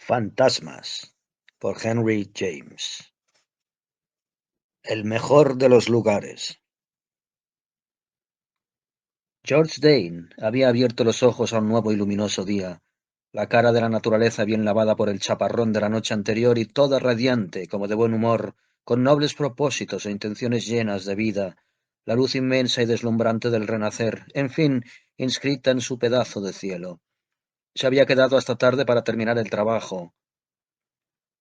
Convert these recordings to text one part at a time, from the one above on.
Fantasmas, por Henry James. El mejor de los lugares. George Dane había abierto los ojos a un nuevo y luminoso día, la cara de la naturaleza bien lavada por el chaparrón de la noche anterior y toda radiante, como de buen humor, con nobles propósitos e intenciones llenas de vida, la luz inmensa y deslumbrante del renacer, en fin, inscrita en su pedazo de cielo. Se había quedado hasta tarde para terminar el trabajo.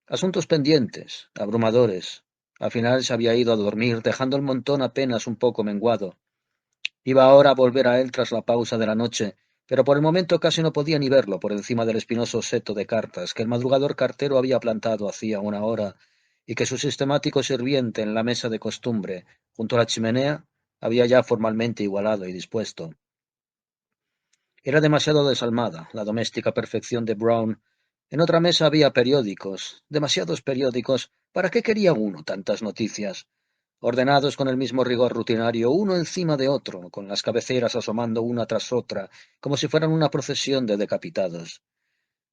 Asuntos pendientes, abrumadores. Al final se había ido a dormir, dejando el montón apenas un poco menguado. Iba ahora a volver a él tras la pausa de la noche, pero por el momento casi no podía ni verlo por encima del espinoso seto de cartas que el madrugador cartero había plantado hacía una hora, y que su sistemático sirviente en la mesa de costumbre, junto a la chimenea, había ya formalmente igualado y dispuesto. Era demasiado desalmada, la doméstica perfección de Brown. En otra mesa había periódicos, demasiados periódicos. ¿Para qué quería uno tantas noticias? Ordenados con el mismo rigor rutinario, uno encima de otro, con las cabeceras asomando una tras otra, como si fueran una procesión de decapitados.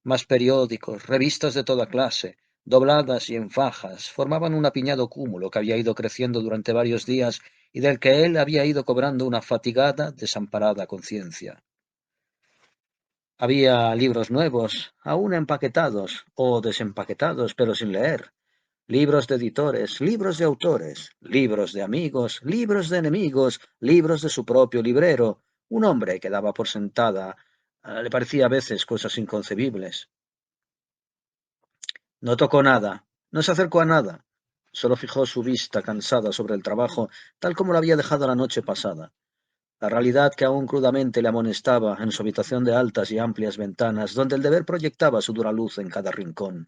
Más periódicos, revistas de toda clase, dobladas y en fajas, formaban un apiñado cúmulo que había ido creciendo durante varios días y del que él había ido cobrando una fatigada, desamparada conciencia. Había libros nuevos, aún empaquetados o desempaquetados, pero sin leer. Libros de editores, libros de autores, libros de amigos, libros de enemigos, libros de su propio librero. Un hombre que daba por sentada. Le parecía a veces cosas inconcebibles. No tocó nada, no se acercó a nada. Solo fijó su vista cansada sobre el trabajo, tal como lo había dejado la noche pasada. La realidad que aún crudamente le amonestaba en su habitación de altas y amplias ventanas, donde el deber proyectaba su dura luz en cada rincón.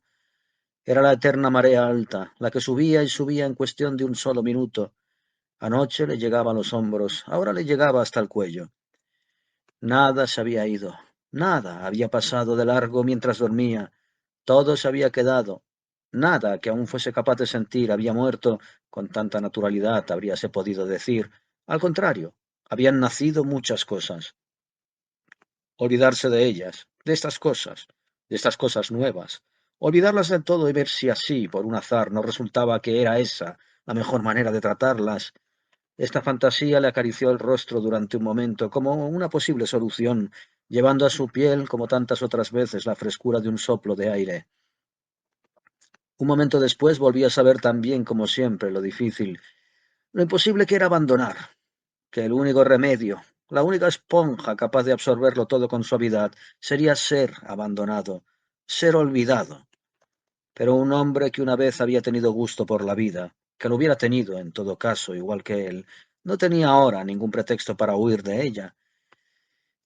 Era la eterna marea alta, la que subía y subía en cuestión de un solo minuto. Anoche le llegaba a los hombros, ahora le llegaba hasta el cuello. Nada se había ido, nada había pasado de largo mientras dormía, todo se había quedado, nada que aún fuese capaz de sentir había muerto, con tanta naturalidad habríase podido decir. Al contrario, habían nacido muchas cosas. Olvidarse de estas cosas nuevas, olvidarlas del todo y ver si así, por un azar, no resultaba que era esa la mejor manera de tratarlas. Esta fantasía le acarició el rostro durante un momento, como una posible solución, llevando a su piel, como tantas otras veces, la frescura de un soplo de aire. Un momento después volví a saber también, como siempre, lo difícil, lo imposible que era abandonar, que el único remedio, la única esponja capaz de absorberlo todo con suavidad, sería ser abandonado, ser olvidado. Pero un hombre que una vez había tenido gusto por la vida, que lo hubiera tenido en todo caso, igual que él, no tenía ahora ningún pretexto para huir de ella.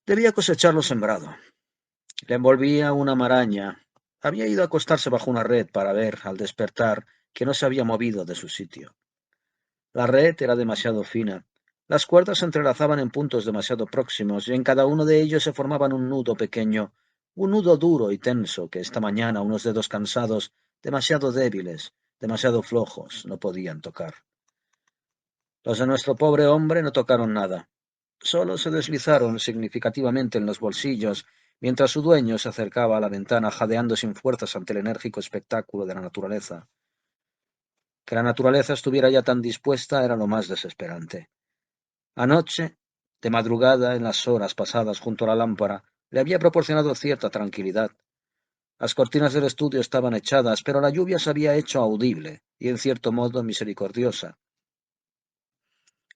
Debía cosechar lo sembrado. Le envolvía una maraña. Había ido a acostarse bajo una red para ver, al despertar, que no se había movido de su sitio. La red era demasiado fina. Las cuerdas se entrelazaban en puntos demasiado próximos, y en cada uno de ellos se formaban un nudo pequeño, un nudo duro y tenso que esta mañana unos dedos cansados, demasiado débiles, demasiado flojos, no podían tocar. Los de nuestro pobre hombre no tocaron nada. Solo se deslizaron significativamente en los bolsillos, mientras su dueño se acercaba a la ventana jadeando sin fuerzas ante el enérgico espectáculo de la naturaleza. Que la naturaleza estuviera ya tan dispuesta era lo más desesperante. Anoche, de madrugada, en las horas pasadas junto a la lámpara, le había proporcionado cierta tranquilidad. Las cortinas del estudio estaban echadas, pero la lluvia se había hecho audible y, en cierto modo, misericordiosa.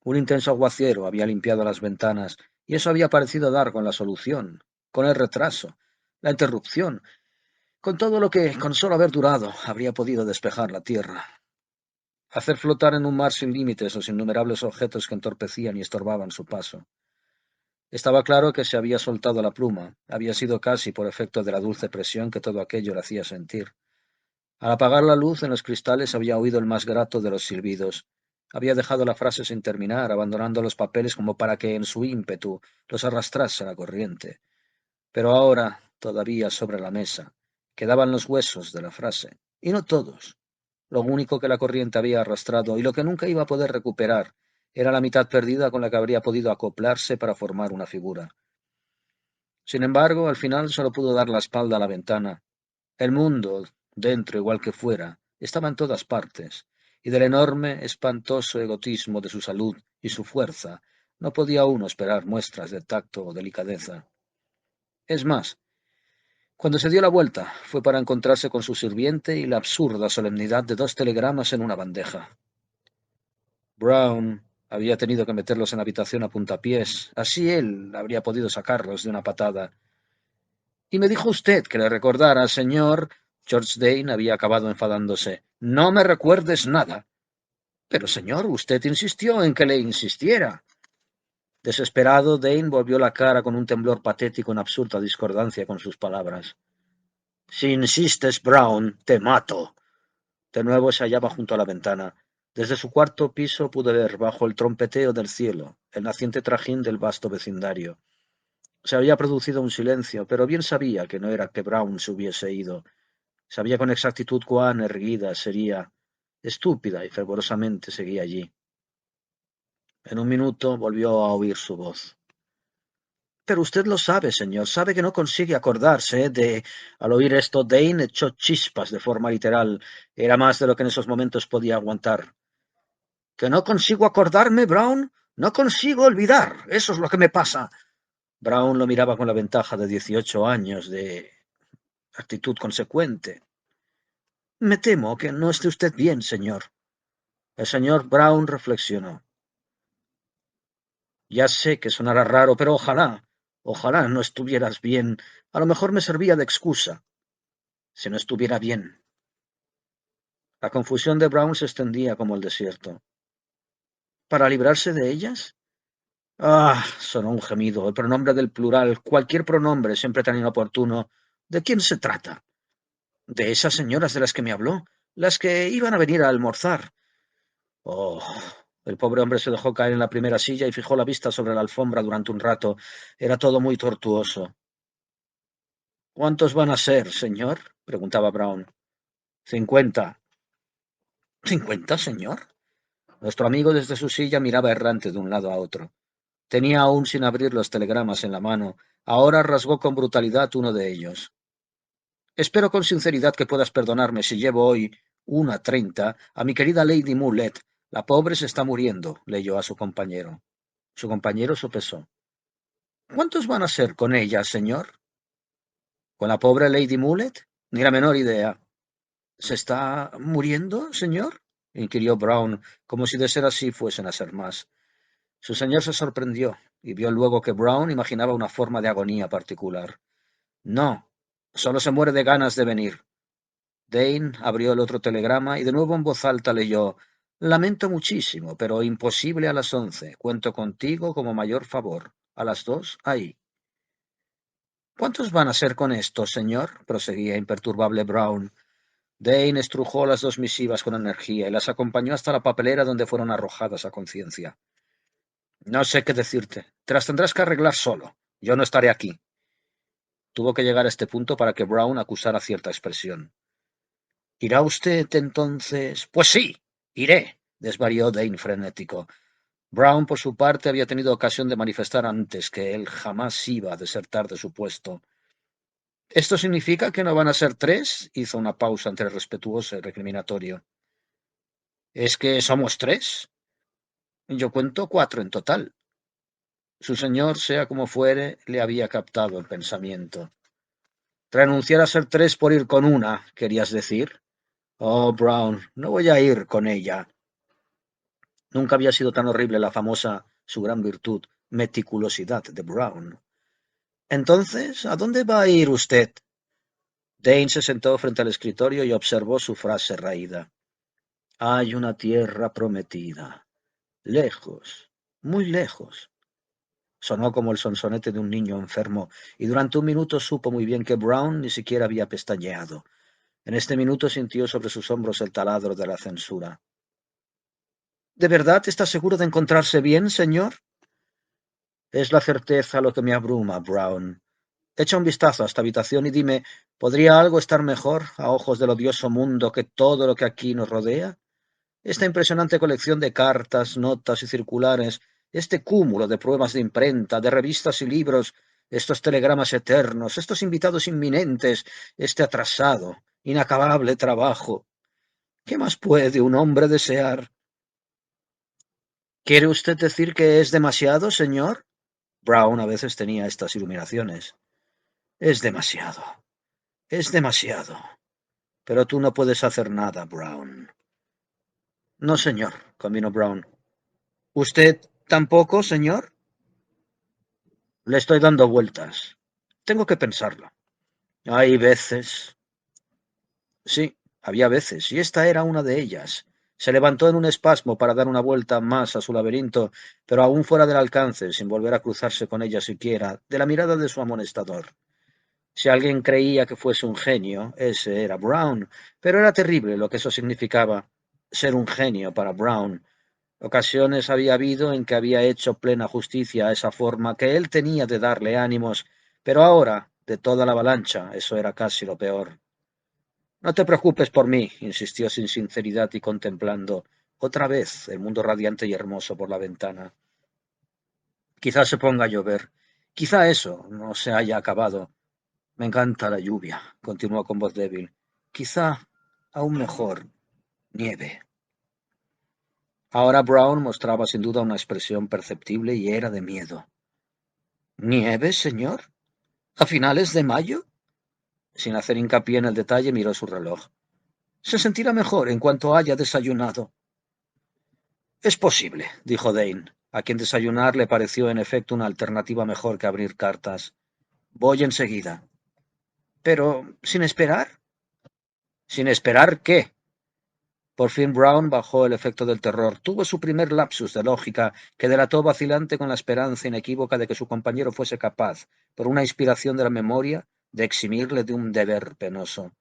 Un intenso aguacero había limpiado las ventanas, y eso había parecido dar con la solución, con el retraso, la interrupción, con todo lo que, con solo haber durado, habría podido despejar la tierra. Hacer flotar en un mar sin límites los innumerables objetos que entorpecían y estorbaban su paso. Estaba claro que se había soltado la pluma, había sido casi por efecto de la dulce presión que todo aquello le hacía sentir. Al apagar la luz en los cristales había oído el más grato de los silbidos. Había dejado la frase sin terminar, abandonando los papeles como para que en su ímpetu los arrastrase la corriente. Pero ahora, todavía sobre la mesa, quedaban los huesos de la frase, y no todos. Lo único que la corriente había arrastrado y lo que nunca iba a poder recuperar era la mitad perdida con la que habría podido acoplarse para formar una figura. Sin embargo, al final solo pudo dar la espalda a la ventana. El mundo, dentro igual que fuera, estaba en todas partes, y del enorme, espantoso egotismo de su salud y su fuerza no podía uno esperar muestras de tacto o delicadeza. Es más, cuando se dio la vuelta, fue para encontrarse con su sirviente y la absurda solemnidad de 2 telegramas en una bandeja. Brown había tenido que meterlos en la habitación a puntapiés, así él habría podido sacarlos de una patada. Y me dijo usted que le recordara, señor. George Dane había acabado enfadándose. No me recuerdes nada. Pero, señor, usted insistió en que le insistiera. Desesperado, Dane volvió la cara con un temblor patético en absurda discordancia con sus palabras. Si insistes, Brown, te mato. De nuevo se hallaba junto a la ventana. Desde su cuarto piso pude ver, bajo el trompeteo del cielo, el naciente trajín del vasto vecindario. Se había producido un silencio, pero bien sabía que no era que Brown se hubiese ido. Sabía con exactitud cuán erguida sería, estúpida y fervorosamente seguía allí. En un minuto volvió a oír su voz. Pero usted lo sabe, señor, sabe que no consigue acordarse de... Al oír esto, Dane echó chispas de forma literal. Era más de lo que en esos momentos podía aguantar. ¿Que no consigo acordarme, Brown? No consigo olvidar. Eso es lo que me pasa. Brown lo miraba con la ventaja de 18 años, de actitud consecuente. Me temo que no esté usted bien, señor. El señor Brown reflexionó. Ya sé que sonará raro, pero ojalá no estuvieras bien. A lo mejor me servía de excusa. Si no estuviera bien. La confusión de Brown se extendía como el desierto. ¿Para librarse de ellas? Ah, sonó un gemido. El pronombre del plural, cualquier pronombre siempre tan inoportuno. ¿De quién se trata? De esas señoras de las que me habló, las que iban a venir a almorzar. Oh, el pobre hombre se dejó caer en la primera silla y fijó la vista sobre la alfombra durante un rato. Era todo muy tortuoso. ¿Cuántos van a ser, señor? Preguntaba Brown. 50. ¿50, señor? Nuestro amigo desde su silla miraba errante de un lado a otro. Tenía aún sin abrir los telegramas en la mano. Ahora rasgó con brutalidad uno de ellos. Espero con sinceridad que puedas perdonarme si llevo hoy 1:30 a mi querida Lady Mullet. La pobre se está muriendo, leyó a su compañero. Su compañero sopesó. ¿Cuántos van a ser con ella, señor? ¿Con la pobre Lady Mullet? Ni la menor idea. ¿Se está muriendo, señor? Inquirió Brown, como si de ser así fuesen a ser más. Su señor se sorprendió y vio luego que Brown imaginaba una forma de agonía particular. No, solo se muere de ganas de venir. Dane abrió el otro telegrama y de nuevo en voz alta leyó: Lamento muchísimo, pero imposible a las 11. Cuento contigo como mayor favor. A las 2, ahí. ¿Cuántos van a ser con esto, señor? Proseguía imperturbable Brown. Dane estrujó las 2 misivas con energía y las acompañó hasta la papelera donde fueron arrojadas a conciencia. No sé qué decirte. Te las tendrás que arreglar solo. Yo no estaré aquí. Tuvo que llegar a este punto para que Brown acusara cierta expresión. ¿Irá usted entonces? Pues sí, iré, desvarió Dane frenético. Brown, por su parte, había tenido ocasión de manifestar antes que él jamás iba a desertar de su puesto. ¿Esto significa que no van a ser 3? Hizo una pausa entre respetuoso y recriminatorio. ¿Es que somos 3? Yo cuento 4 en total. Su señor, sea como fuere, le había captado el pensamiento. Renunciar a ser 3 por ir con una, ¿querías decir? Oh, Brown, no voy a ir con ella. Nunca había sido tan horrible la famosa, su gran virtud, meticulosidad de Brown. Entonces, ¿a dónde va a ir usted? Dane se sentó frente al escritorio y observó su frase raída. Hay una tierra prometida. Lejos, muy lejos. Sonó como el sonsonete de un niño enfermo, y durante un minuto supo muy bien que Brown ni siquiera había pestañeado. En este minuto sintió sobre sus hombros el taladro de la censura. ¿De verdad está seguro de encontrarse bien, señor? Es la certeza lo que me abruma, Brown. Echa un vistazo a esta habitación y dime, ¿podría algo estar mejor a ojos del odioso mundo que todo lo que aquí nos rodea? Esta impresionante colección de cartas, notas y circulares, este cúmulo de pruebas de imprenta, de revistas y libros, estos telegramas eternos, estos invitados inminentes, este atrasado, inacabable trabajo. ¿Qué más puede un hombre desear? ¿Quiere usted decir que es demasiado, señor? Brown a veces tenía estas iluminaciones. Es demasiado. Es demasiado. Pero tú no puedes hacer nada, Brown. No, señor, convino Brown. ¿Usted tampoco, señor? Le estoy dando vueltas. Tengo que pensarlo. Hay veces. Sí, había veces, y esta era una de ellas. Se levantó en un espasmo para dar una vuelta más a su laberinto, pero aún fuera del alcance, sin volver a cruzarse con ella siquiera, de la mirada de su amonestador. Si alguien creía que fuese un genio, ese era Brown, pero era terrible lo que eso significaba, ser un genio para Brown. Ocasiones había habido en que había hecho plena justicia a esa forma que él tenía de darle ánimos, pero ahora, de toda la avalancha, eso era casi lo peor. No te preocupes por mí, insistió sin sinceridad y contemplando otra vez el mundo radiante y hermoso por la ventana. Quizá se ponga a llover. Quizá eso no se haya acabado. Me encanta la lluvia, continuó con voz débil. Quizá, aún mejor, nieve. Ahora Brown mostraba sin duda una expresión perceptible y era de miedo. ¿Nieve, señor? ¿A finales de mayo? Sin hacer hincapié en el detalle, miró su reloj. Se sentirá mejor en cuanto haya desayunado. Es posible, dijo Dane, a quien desayunar le pareció en efecto una alternativa mejor que abrir cartas. Voy enseguida. Pero, ¿sin esperar? ¿Sin esperar qué? Por fin Brown bajó el efecto del terror. Tuvo su primer lapsus de lógica, que delató vacilante con la esperanza inequívoca de que su compañero fuese capaz, por una inspiración de la memoria, de eximirle de un deber penoso.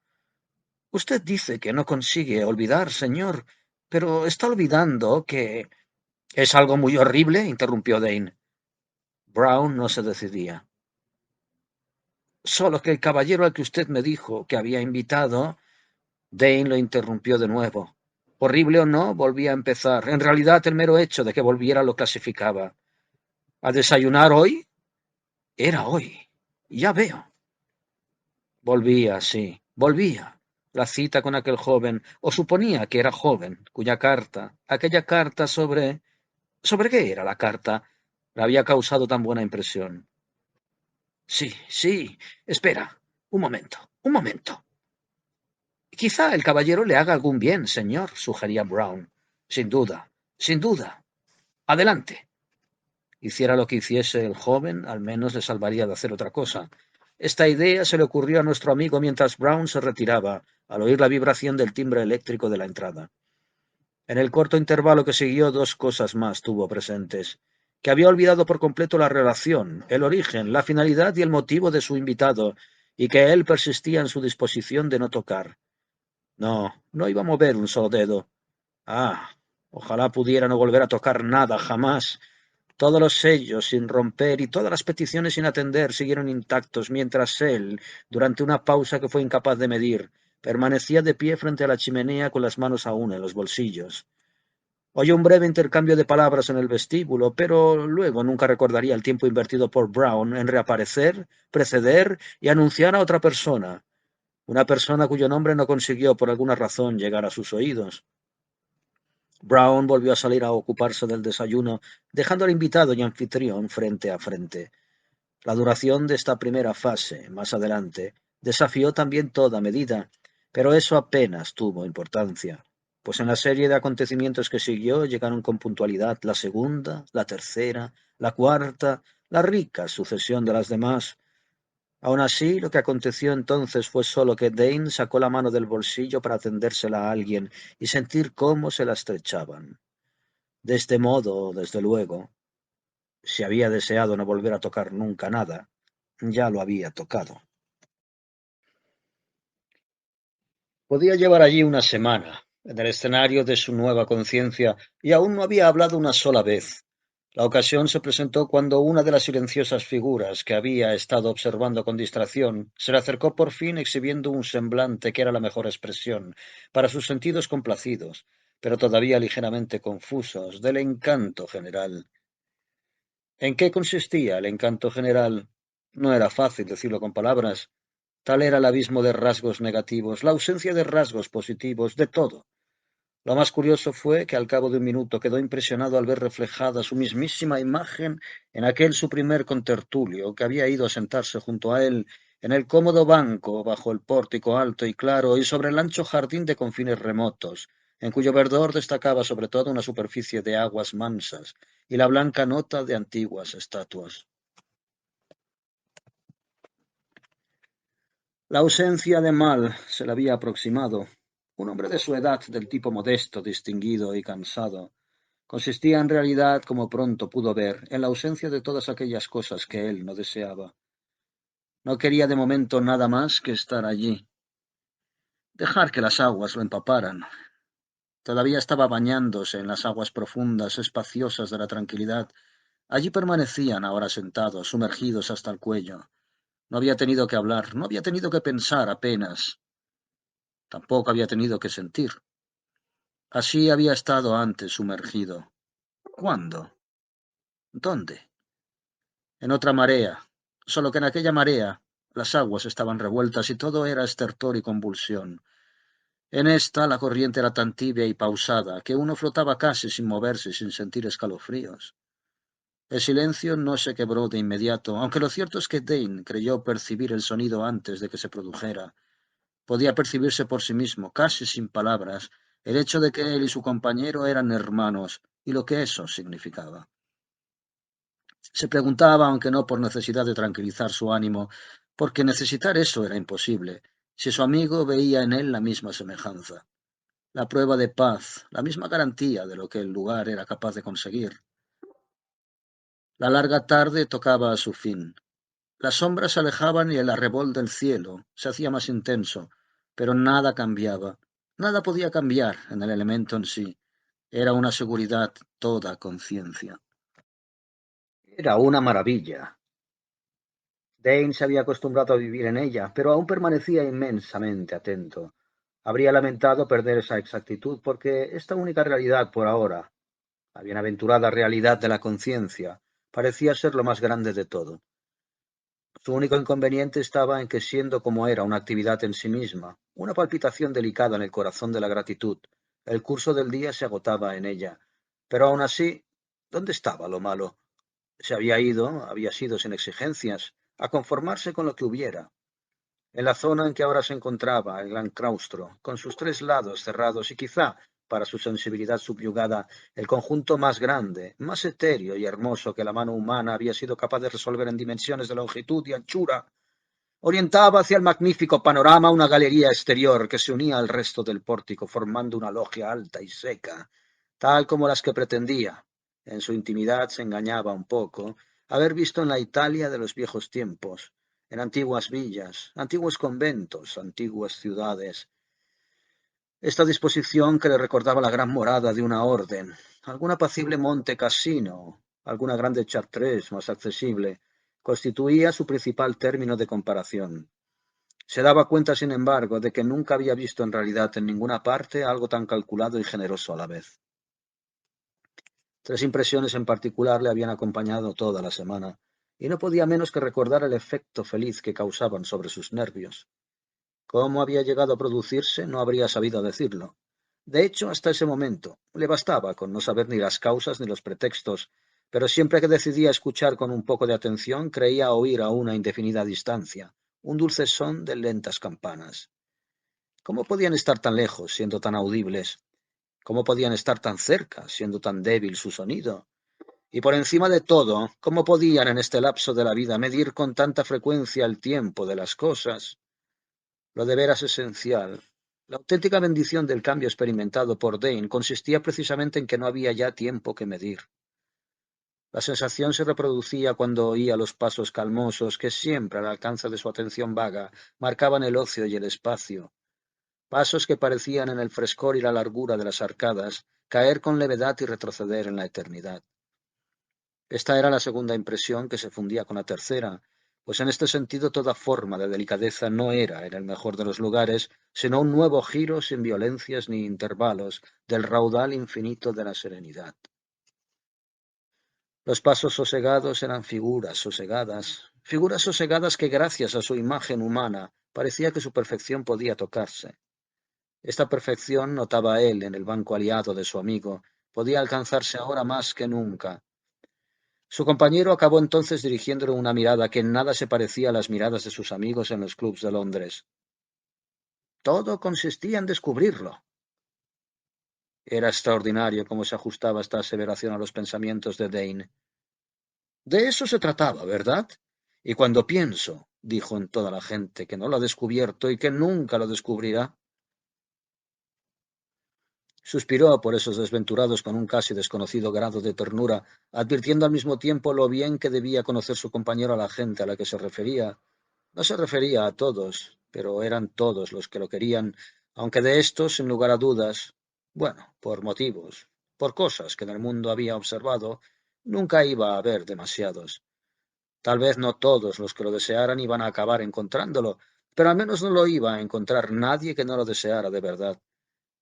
Usted dice que no consigue olvidar, señor, pero está olvidando que... ¿Es algo muy horrible? Interrumpió Dane. Brown no se decidía. Solo que el caballero al que usted me dijo que había invitado... Dane lo interrumpió de nuevo. Horrible o no, volvía a empezar. En realidad, el mero hecho de que volviera lo clasificaba. ¿A desayunar hoy? Era hoy. Ya veo. Volvía, sí, volvía. La cita con aquel joven, o suponía que era joven, cuya carta, aquella carta sobre... ¿Sobre qué era la carta? Le había causado tan buena impresión. Sí, sí. Espera. Un momento. Un momento. Quizá el caballero le haga algún bien, señor, sugería Brown. Sin duda. Sin duda. Adelante. Hiciera lo que hiciese el joven, al menos le salvaría de hacer otra cosa. Esta idea se le ocurrió a nuestro amigo mientras Brown se retiraba, al oír la vibración del timbre eléctrico de la entrada. En el corto intervalo que siguió, dos cosas más tuvo presentes: que había olvidado por completo la relación, el origen, la finalidad y el motivo de su invitado, y que él persistía en su disposición de no tocar. No, no iba a mover un solo dedo. Ah, ojalá pudiera no volver a tocar nada jamás. Todos los sellos sin romper y todas las peticiones sin atender siguieron intactos, mientras él, durante una pausa que fue incapaz de medir, permanecía de pie frente a la chimenea con las manos aún en los bolsillos. Oyó un breve intercambio de palabras en el vestíbulo, pero luego nunca recordaría el tiempo invertido por Brown en reaparecer, preceder y anunciar a otra persona, una persona cuyo nombre no consiguió por alguna razón llegar a sus oídos. Brown volvió a salir a ocuparse del desayuno, dejando al invitado y anfitrión frente a frente. La duración de esta primera fase, más adelante, desafió también toda medida, pero eso apenas tuvo importancia, pues en la serie de acontecimientos que siguió llegaron con puntualidad la segunda, la tercera, la cuarta, la rica sucesión de las demás. Aun así, lo que aconteció entonces fue solo que Dane sacó la mano del bolsillo para tendérsela a alguien y sentir cómo se la estrechaban. De este modo, desde luego, si había deseado no volver a tocar nunca nada, ya lo había tocado. Podía llevar allí una semana, en el escenario de su nueva conciencia, y aún no había hablado una sola vez. La ocasión se presentó cuando una de las silenciosas figuras que había estado observando con distracción se le acercó por fin exhibiendo un semblante que era la mejor expresión, para sus sentidos complacidos, pero todavía ligeramente confusos, del encanto general. ¿En qué consistía el encanto general? No era fácil decirlo con palabras. Tal era el abismo de rasgos negativos, la ausencia de rasgos positivos, de todo. Lo más curioso fue que al cabo de un minuto quedó impresionado al ver reflejada su mismísima imagen en aquel su primer contertulio, que había ido a sentarse junto a él en el cómodo banco bajo el pórtico alto y claro y sobre el ancho jardín de confines remotos, en cuyo verdor destacaba sobre todo una superficie de aguas mansas y la blanca nota de antiguas estatuas. La ausencia de Mal se le había aproximado. Un hombre de su edad, del tipo modesto, distinguido y cansado, consistía en realidad, como pronto pudo ver, en la ausencia de todas aquellas cosas que él no deseaba. No quería de momento nada más que estar allí, dejar que las aguas lo empaparan. Todavía estaba bañándose en las aguas profundas, espaciosas de la tranquilidad. Allí permanecían ahora sentados, sumergidos hasta el cuello. No había tenido que hablar, no había tenido que pensar apenas, tampoco había tenido que sentir. Así había estado antes sumergido. ¿Cuándo? ¿Dónde? En otra marea, solo que en aquella marea las aguas estaban revueltas y todo era estertor y convulsión. En esta la corriente era tan tibia y pausada que uno flotaba casi sin moverse, sin sentir escalofríos. El silencio no se quebró de inmediato, aunque lo cierto es que Dane creyó percibir el sonido antes de que se produjera. Podía percibirse por sí mismo, casi sin palabras, el hecho de que él y su compañero eran hermanos y lo que eso significaba. Se preguntaba, aunque no por necesidad de tranquilizar su ánimo, porque necesitar eso era imposible, si su amigo veía en él la misma semejanza, la prueba de paz, la misma garantía de lo que el lugar era capaz de conseguir. La larga tarde tocaba a su fin. Las sombras se alejaban y el arrebol del cielo se hacía más intenso, pero nada cambiaba, nada podía cambiar en el elemento en sí. Era una seguridad toda conciencia. Era una maravilla. Dane se había acostumbrado a vivir en ella, pero aún permanecía inmensamente atento. Habría lamentado perder esa exactitud porque esta única realidad por ahora, la bienaventurada realidad de la conciencia, parecía ser lo más grande de todo. Su único inconveniente estaba en que, siendo como era una actividad en sí misma, una palpitación delicada en el corazón de la gratitud, el curso del día se agotaba en ella. Pero aún así, ¿dónde estaba lo malo? Se había ido, había sido sin exigencias, a conformarse con lo que hubiera. En la zona en que ahora se encontraba el gran claustro, con sus tres lados cerrados y quizá, para su sensibilidad subyugada, el conjunto más grande, más etéreo y hermoso que la mano humana había sido capaz de resolver en dimensiones de longitud y anchura, orientaba hacia el magnífico panorama una galería exterior que se unía al resto del pórtico formando una logia alta y seca, tal como las que pretendía. En su intimidad se engañaba un poco haber visto en la Italia de los viejos tiempos, en antiguas villas, antiguos conventos, antiguas ciudades. Esta disposición que le recordaba la gran morada de una orden, algún apacible monte Cassino, alguna grande Chartres más accesible, constituía su principal término de comparación. Se daba cuenta, sin embargo, de que nunca había visto en realidad en ninguna parte algo tan calculado y generoso a la vez. Tres impresiones en particular le habían acompañado toda la semana, y no podía menos que recordar el efecto feliz que causaban sobre sus nervios. Cómo había llegado a producirse no habría sabido decirlo. De hecho, hasta ese momento, le bastaba con no saber ni las causas ni los pretextos, pero siempre que decidía escuchar con un poco de atención, creía oír a una indefinida distancia un dulce son de lentas campanas. ¿Cómo podían estar tan lejos, siendo tan audibles? ¿Cómo podían estar tan cerca, siendo tan débil su sonido? Y por encima de todo, ¿cómo podían en este lapso de la vida medir con tanta frecuencia el tiempo de las cosas? Lo de veras esencial, la auténtica bendición del cambio experimentado por Dane consistía precisamente en que no había ya tiempo que medir. La sensación se reproducía cuando oía los pasos calmosos que siempre al alcance de su atención vaga marcaban el ocio y el espacio, pasos que parecían en el frescor y la largura de las arcadas caer con levedad y retroceder en la eternidad. Esta era la segunda impresión que se fundía con la tercera, pues en este sentido toda forma de delicadeza no era, en el mejor de los lugares, sino un nuevo giro sin violencias ni intervalos del raudal infinito de la serenidad. Los pasos sosegados eran figuras sosegadas, Figuras sosegadas que gracias a su imagen humana parecía que su perfección podía tocarse. Esta perfección, notaba él en el banco aliado de su amigo, podía alcanzarse ahora más que nunca. Su compañero acabó entonces dirigiéndole una mirada que en nada se parecía a las miradas de sus amigos en los clubs de Londres. Todo consistía en descubrirlo. Era extraordinario cómo se ajustaba esta aseveración a los pensamientos de Dane. De eso se trataba, ¿verdad? Y cuando pienso, dijo en toda la gente, que no lo ha descubierto y que nunca lo descubrirá. Suspiró por esos desventurados con un casi desconocido grado de ternura, advirtiendo al mismo tiempo lo bien que debía conocer su compañero a la gente a la que se refería. No se refería a todos, pero eran todos los que lo querían, aunque de estos, sin lugar a dudas, bueno, por motivos, por cosas que en el mundo había observado, nunca iba a haber demasiados. Tal vez no todos los que lo desearan iban a acabar encontrándolo, pero al menos no lo iba a encontrar nadie que no lo deseara de verdad.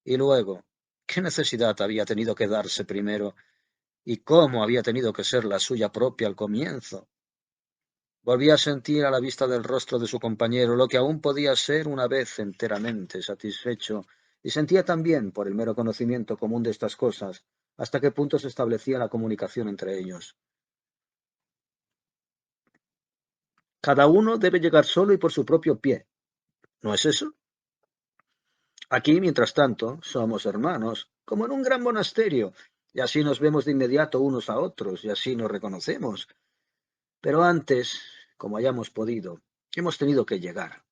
Y luego, ¿qué necesidad había tenido que darse primero? ¿Y cómo había tenido que ser la suya propia al comienzo? Volvía a sentir a la vista del rostro de su compañero lo que aún podía ser una vez enteramente satisfecho, y sentía también, por el mero conocimiento común de estas cosas, hasta qué punto se establecía la comunicación entre ellos. Cada uno debe llegar solo y por su propio pie, ¿no es eso? Aquí, mientras tanto, somos hermanos, como en un gran monasterio, y así nos vemos de inmediato unos a otros, y así nos reconocemos. Pero antes, como hayamos podido, hemos tenido que llegar.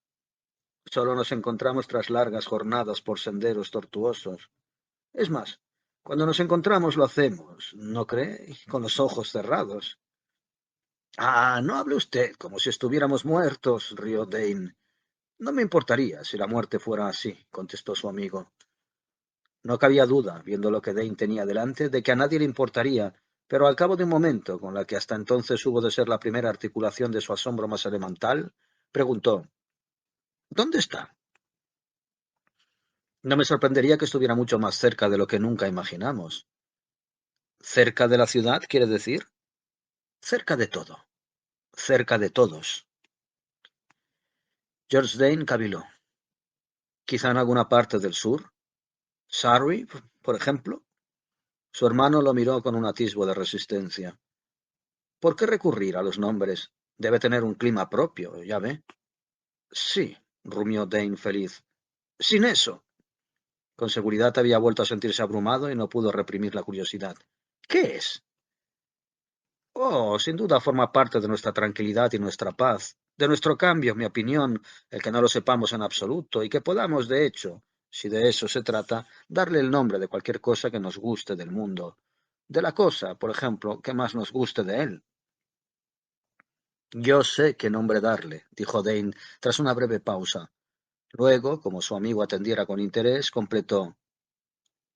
Solo nos encontramos tras largas jornadas por senderos tortuosos. Es más, cuando nos encontramos lo hacemos, ¿no cree? Con los ojos cerrados. Ah, no hable usted como si estuviéramos muertos, rió Dane. No me importaría si la muerte fuera así, contestó su amigo. No cabía duda, viendo lo que Dane tenía delante, de que a nadie le importaría, pero al cabo de un momento, con la que hasta entonces hubo de ser la primera articulación de su asombro más elemental, preguntó: ¿Dónde está? No me sorprendería que estuviera mucho más cerca de lo que nunca imaginamos. ¿Cerca de la ciudad, quiere decir? Cerca de todo, cerca de todos. George Dane caviló. Quizá en alguna parte del sur. Surrey, por ejemplo. Su hermano lo miró con un atisbo de resistencia. ¿Por qué recurrir a los nombres? Debe tener un clima propio, ya ve. Sí, rumió Dane feliz. Sin eso. Con seguridad había vuelto a sentirse abrumado y no pudo reprimir la curiosidad. ¿Qué es? Oh, sin duda forma parte de nuestra tranquilidad y nuestra paz, de nuestro cambio, en mi opinión, el que no lo sepamos en absoluto y que podamos, de hecho, si de eso se trata, darle el nombre de cualquier cosa que nos guste del mundo, de la cosa, por ejemplo, que más nos guste de él. Yo sé qué nombre darle, dijo Dane, tras una breve pausa. Luego, como su amigo atendiera con interés, completó: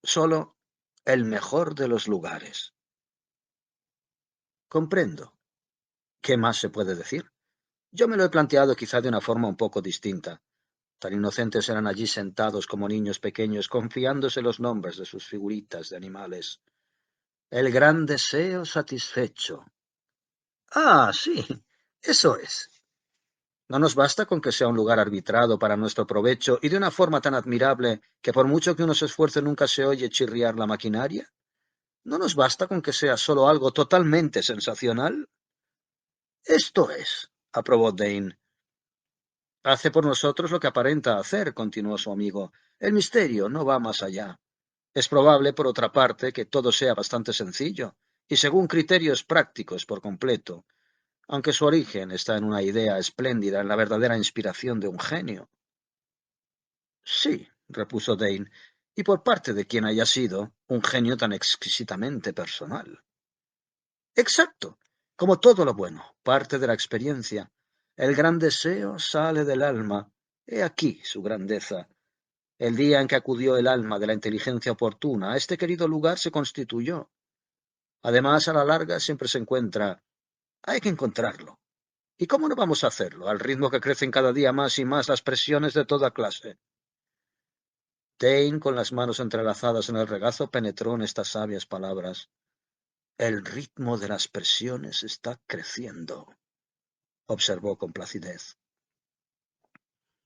solo el mejor de los lugares. Comprendo. ¿Qué más se puede decir? Yo me lo he planteado quizá de una forma un poco distinta. Tan inocentes eran allí sentados como niños pequeños, confiándose los nombres de sus figuritas de animales. El gran deseo satisfecho. Ah, sí, eso es. No nos basta con que sea un lugar arbitrado para nuestro provecho y de una forma tan admirable que por mucho que uno se esfuerce nunca se oye chirriar la maquinaria. ¿No nos basta con que sea solo algo totalmente sensacional? Esto es, aprobó Dane. Hace por nosotros lo que aparenta hacer, continuó su amigo. El misterio no va más allá. Es probable, por otra parte, que todo sea bastante sencillo, y según criterios prácticos por completo, aunque su origen está en una idea espléndida, en la verdadera inspiración de un genio. Sí, repuso Dane, y por parte de quien haya sido un genio tan exquisitamente personal. Exacto, como todo lo bueno, parte de la experiencia. El gran deseo sale del alma. He aquí su grandeza. El día en que acudió el alma de la inteligencia oportuna a este querido lugar se constituyó. Además, a la larga siempre se encuentra. Hay que encontrarlo. ¿Y cómo no vamos a hacerlo, al ritmo que crecen cada día más y más las presiones de toda clase? Dane, con las manos entrelazadas en el regazo, penetró en estas sabias palabras. El ritmo de las presiones está creciendo. observó con placidez.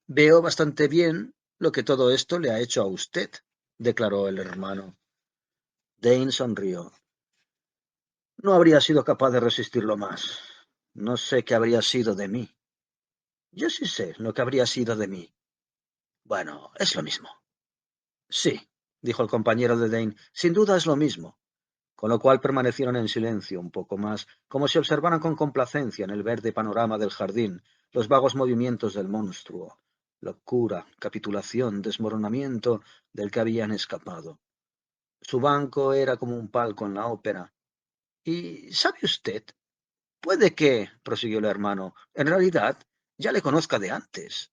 Veo bastante bien lo que todo esto le ha hecho a usted, declaró el hermano. Dane sonrió. No habría sido capaz de resistirlo más. No sé qué habría sido de mí. Yo sí sé lo que habría sido de mí. Bueno, es lo mismo. Sí, dijo el compañero de Dane, sin duda es lo mismo. Con lo cual permanecieron en silencio un poco más, como si observaran con complacencia en el verde panorama del jardín los vagos movimientos del monstruo, locura, capitulación, desmoronamiento del que habían escapado. Su banco era como un palco en la ópera. ¿Y sabe usted? Puede que, prosiguió el hermano, en realidad ya le conozca de antes.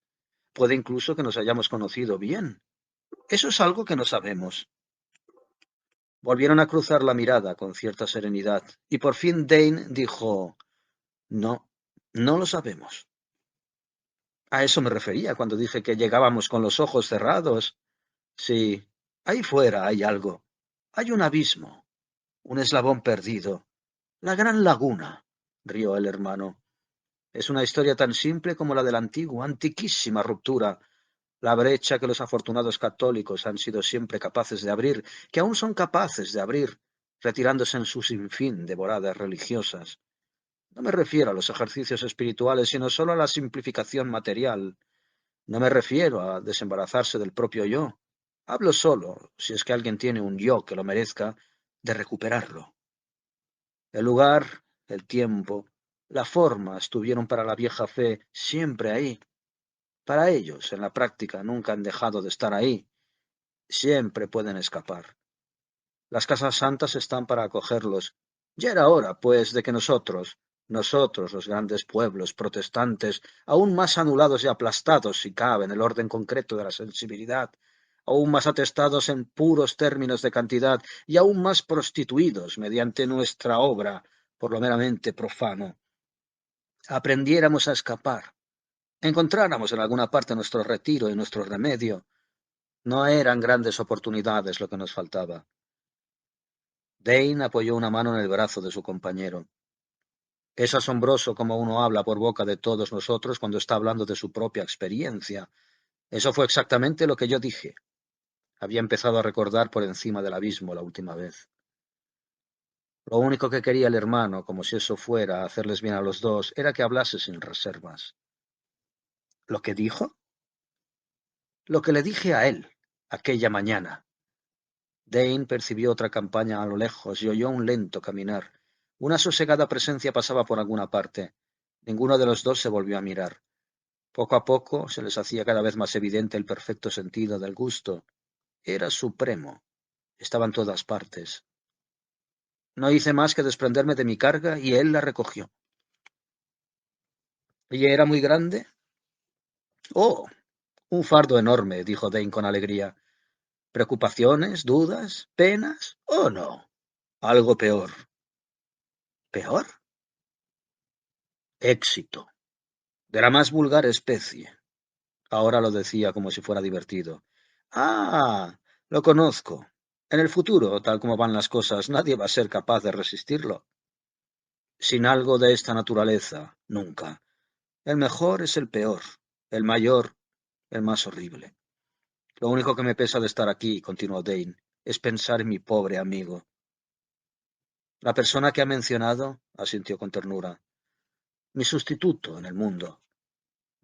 Puede incluso que nos hayamos conocido bien. Eso es algo que no sabemos. Volvieron a cruzar la mirada con cierta serenidad, y por fin Dane dijo: No, no lo sabemos. A eso me refería cuando dije que llegábamos con los ojos cerrados. Sí, ahí fuera hay algo. Hay un abismo, un eslabón perdido. La gran laguna, rió el hermano. Es una historia tan simple como la de la antigua, antiquísima ruptura, la brecha que los afortunados católicos han sido siempre capaces de abrir, que aún son capaces de abrir, retirándose en su sinfín de moradas religiosas. No me refiero a los ejercicios espirituales, sino solo a la simplificación material. No me refiero a desembarazarse del propio yo. Hablo solo, si es que alguien tiene un yo que lo merezca, de recuperarlo. El lugar, el tiempo, la forma estuvieron para la vieja fe siempre ahí. Para ellos, en la práctica, nunca han dejado de estar ahí. Siempre pueden escapar. Las casas santas están para acogerlos. Ya era hora, pues, de que nosotros, los grandes pueblos protestantes, aún más anulados y aplastados, si cabe, en el orden concreto de la sensibilidad, aún más atestados en puros términos de cantidad y aún más prostituidos mediante nuestra obra por lo meramente profano, aprendiéramos a escapar, encontráramos en alguna parte nuestro retiro y nuestro remedio. No eran grandes oportunidades lo que nos faltaba. Dane apoyó una mano en el brazo de su compañero. Es asombroso cómo uno habla por boca de todos nosotros cuando está hablando de su propia experiencia. Eso fue exactamente lo que yo dije. Había empezado a recordar por encima del abismo la última vez. Lo único que quería el hermano, como si eso fuera a hacerles bien a los dos, era que hablase sin reservas. ¿Lo que dijo? Lo que le dije a él, aquella mañana. Dane percibió otra campaña a lo lejos y oyó un lento caminar. Una sosegada presencia pasaba por alguna parte. Ninguno de los dos se volvió a mirar. Poco a poco se les hacía cada vez más evidente el perfecto sentido del gusto. Era supremo. Estaba en todas partes. No hice más que desprenderme de mi carga y él la recogió. ¿Y era muy grande? Oh, un fardo enorme, dijo Dane con alegría. ¿Preocupaciones, dudas, penas? Oh, no. Algo peor. ¿Peor? Éxito. De la más vulgar especie. Ahora lo decía como si fuera divertido. Ah, lo conozco. En el futuro, tal como van las cosas, nadie va a ser capaz de resistirlo. Sin algo de esta naturaleza, nunca. El mejor es el peor, el mayor, el más horrible. Lo único que me pesa de estar aquí, continuó Dane, es pensar en mi pobre amigo. La persona que ha mencionado, asintió con ternura, mi sustituto en el mundo.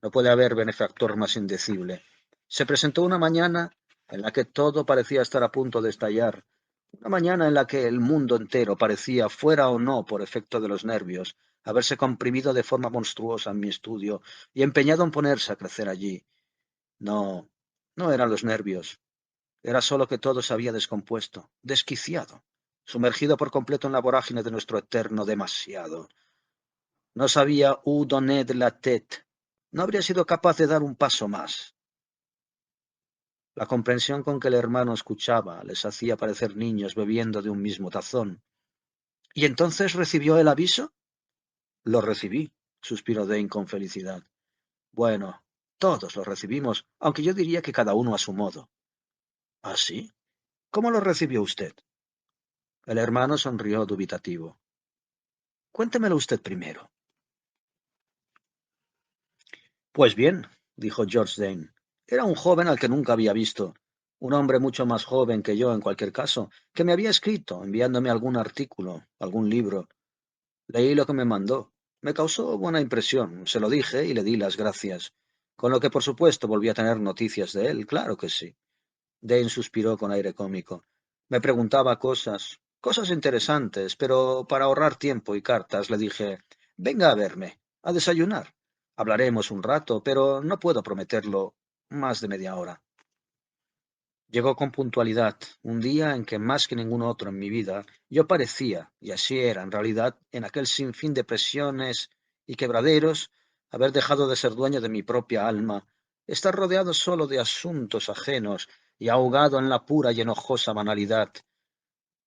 No puede haber benefactor más indecible. Se presentó una mañana en la que todo parecía estar a punto de estallar, una mañana en la que el mundo entero parecía, fuera o no por efecto de los nervios, haberse comprimido de forma monstruosa en mi estudio y empeñado en ponerse a crecer allí. No, no eran los nervios, era solo que todo se había descompuesto, desquiciado, sumergido por completo en la vorágine de nuestro eterno demasiado. No sabía où donner de la tête. No habría sido capaz de dar un paso más. La comprensión con que el hermano escuchaba les hacía parecer niños bebiendo de un mismo tazón. ¿Y entonces recibió el aviso? Lo recibí, suspiró Dane con felicidad. Bueno, todos lo recibimos, aunque yo diría que cada uno a su modo. ¿Ah, sí? ¿Cómo lo recibió usted? El hermano sonrió dubitativo. Cuéntemelo usted primero. Pues bien, dijo George Dane, era un joven al que nunca había visto, un hombre mucho más joven que yo en cualquier caso, que me había escrito, enviándome algún artículo, algún libro. Leí lo que me mandó. Me causó buena impresión, se lo dije y le di las gracias. Con lo que por supuesto volví a tener noticias de él, claro que sí. Dane suspiró con aire cómico. Me preguntaba cosas interesantes, pero para ahorrar tiempo y cartas le dije, venga a verme, a desayunar. Hablaremos un rato, pero no puedo prometerlo más de media hora. Llegó con puntualidad, un día en que más que ningún otro en mi vida, yo parecía, y así era en realidad, en aquel sinfín de presiones y quebraderos, haber dejado de ser dueño de mi propia alma, estar rodeado solo de asuntos ajenos y ahogado en la pura y enojosa banalidad.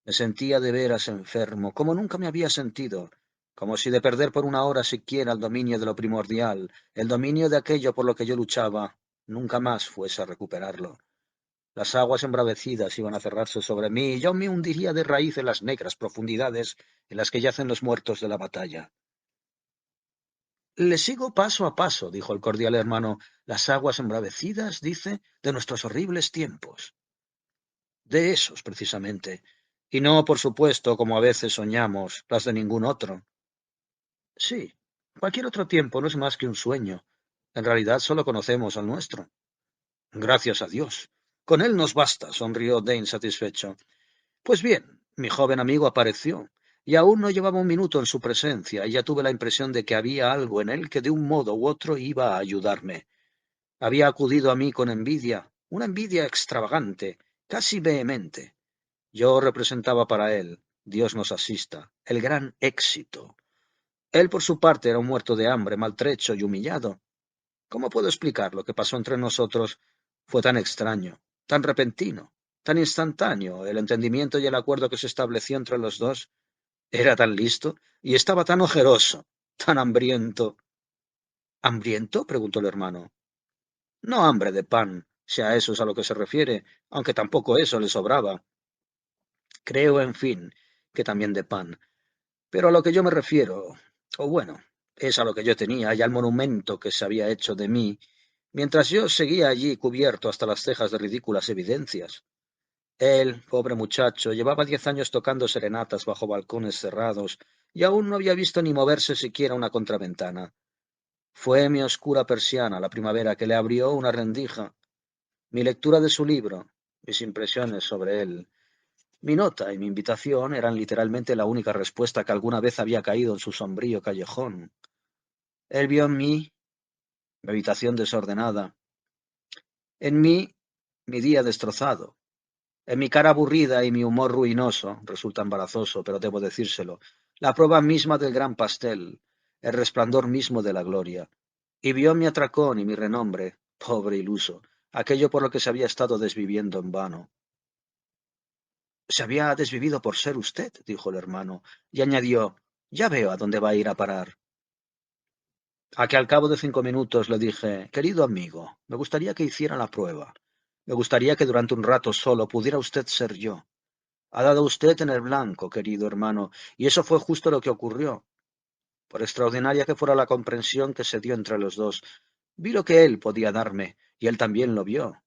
Me sentía de veras enfermo, como nunca me había sentido, como si de perder por una hora siquiera el dominio de lo primordial, el dominio de aquello por lo que yo luchaba, nunca más fuese a recuperarlo. Las aguas embravecidas iban a cerrarse sobre mí y yo me hundiría de raíz en las negras profundidades en las que yacen los muertos de la batalla. Le sigo paso a paso, dijo el cordial hermano, las aguas embravecidas, dice, de nuestros horribles tiempos. De esos, precisamente. Y no, por supuesto, como a veces soñamos, las de ningún otro. Sí, cualquier otro tiempo no es más que un sueño. En realidad solo conocemos al nuestro. Gracias a Dios. Con él nos basta, sonrió Dane satisfecho. Pues bien, mi joven amigo apareció, y aún no llevaba un minuto en su presencia, y ya tuve la impresión de que había algo en él que de un modo u otro iba a ayudarme. Había acudido a mí con envidia, una envidia extravagante, casi vehemente. Yo representaba para él, Dios nos asista, el gran éxito. Él, por su parte, era un muerto de hambre, maltrecho y humillado. ¿Cómo puedo explicar lo que pasó entre nosotros? Fue tan extraño, tan repentino, tan instantáneo el entendimiento y el acuerdo que se estableció entre los dos. Era tan listo y estaba tan ojeroso, tan hambriento. ¿Hambriento? Preguntó el hermano. No hambre de pan, si a eso es a lo que se refiere, aunque tampoco eso le sobraba. Creo, en fin, que también de pan. Pero a lo que yo me refiero, o bueno, es a lo que yo tenía y al monumento que se había hecho de mí, mientras yo seguía allí cubierto hasta las cejas de ridículas evidencias. Él, pobre muchacho, llevaba 10 años tocando serenatas bajo balcones cerrados y aún no había visto ni moverse siquiera una contraventana. Fue mi oscura persiana la primavera que le abrió una rendija. Mi lectura de su libro, mis impresiones sobre él, mi nota y mi invitación eran literalmente la única respuesta que alguna vez había caído en su sombrío callejón. Él vio en mí mi habitación desordenada, en mí mi día destrozado, en mi cara aburrida y mi humor ruinoso, resulta embarazoso, pero debo decírselo, la prueba misma del gran pastel, el resplandor mismo de la gloria, y vio mi atracón y mi renombre, pobre iluso, aquello por lo que se había estado desviviendo en vano. Se había desvivido por ser usted, dijo el hermano, y añadió, ya veo a dónde va a ir a parar. A que al cabo de 5 minutos le dije, querido amigo, me gustaría que hiciera la prueba. Me gustaría que durante un rato solo pudiera usted ser yo. Ha dado usted en el blanco, querido hermano, y eso fue justo lo que ocurrió. Por extraordinaria que fuera la comprensión que se dio entre los dos, vi lo que él podía darme, y él también lo vio.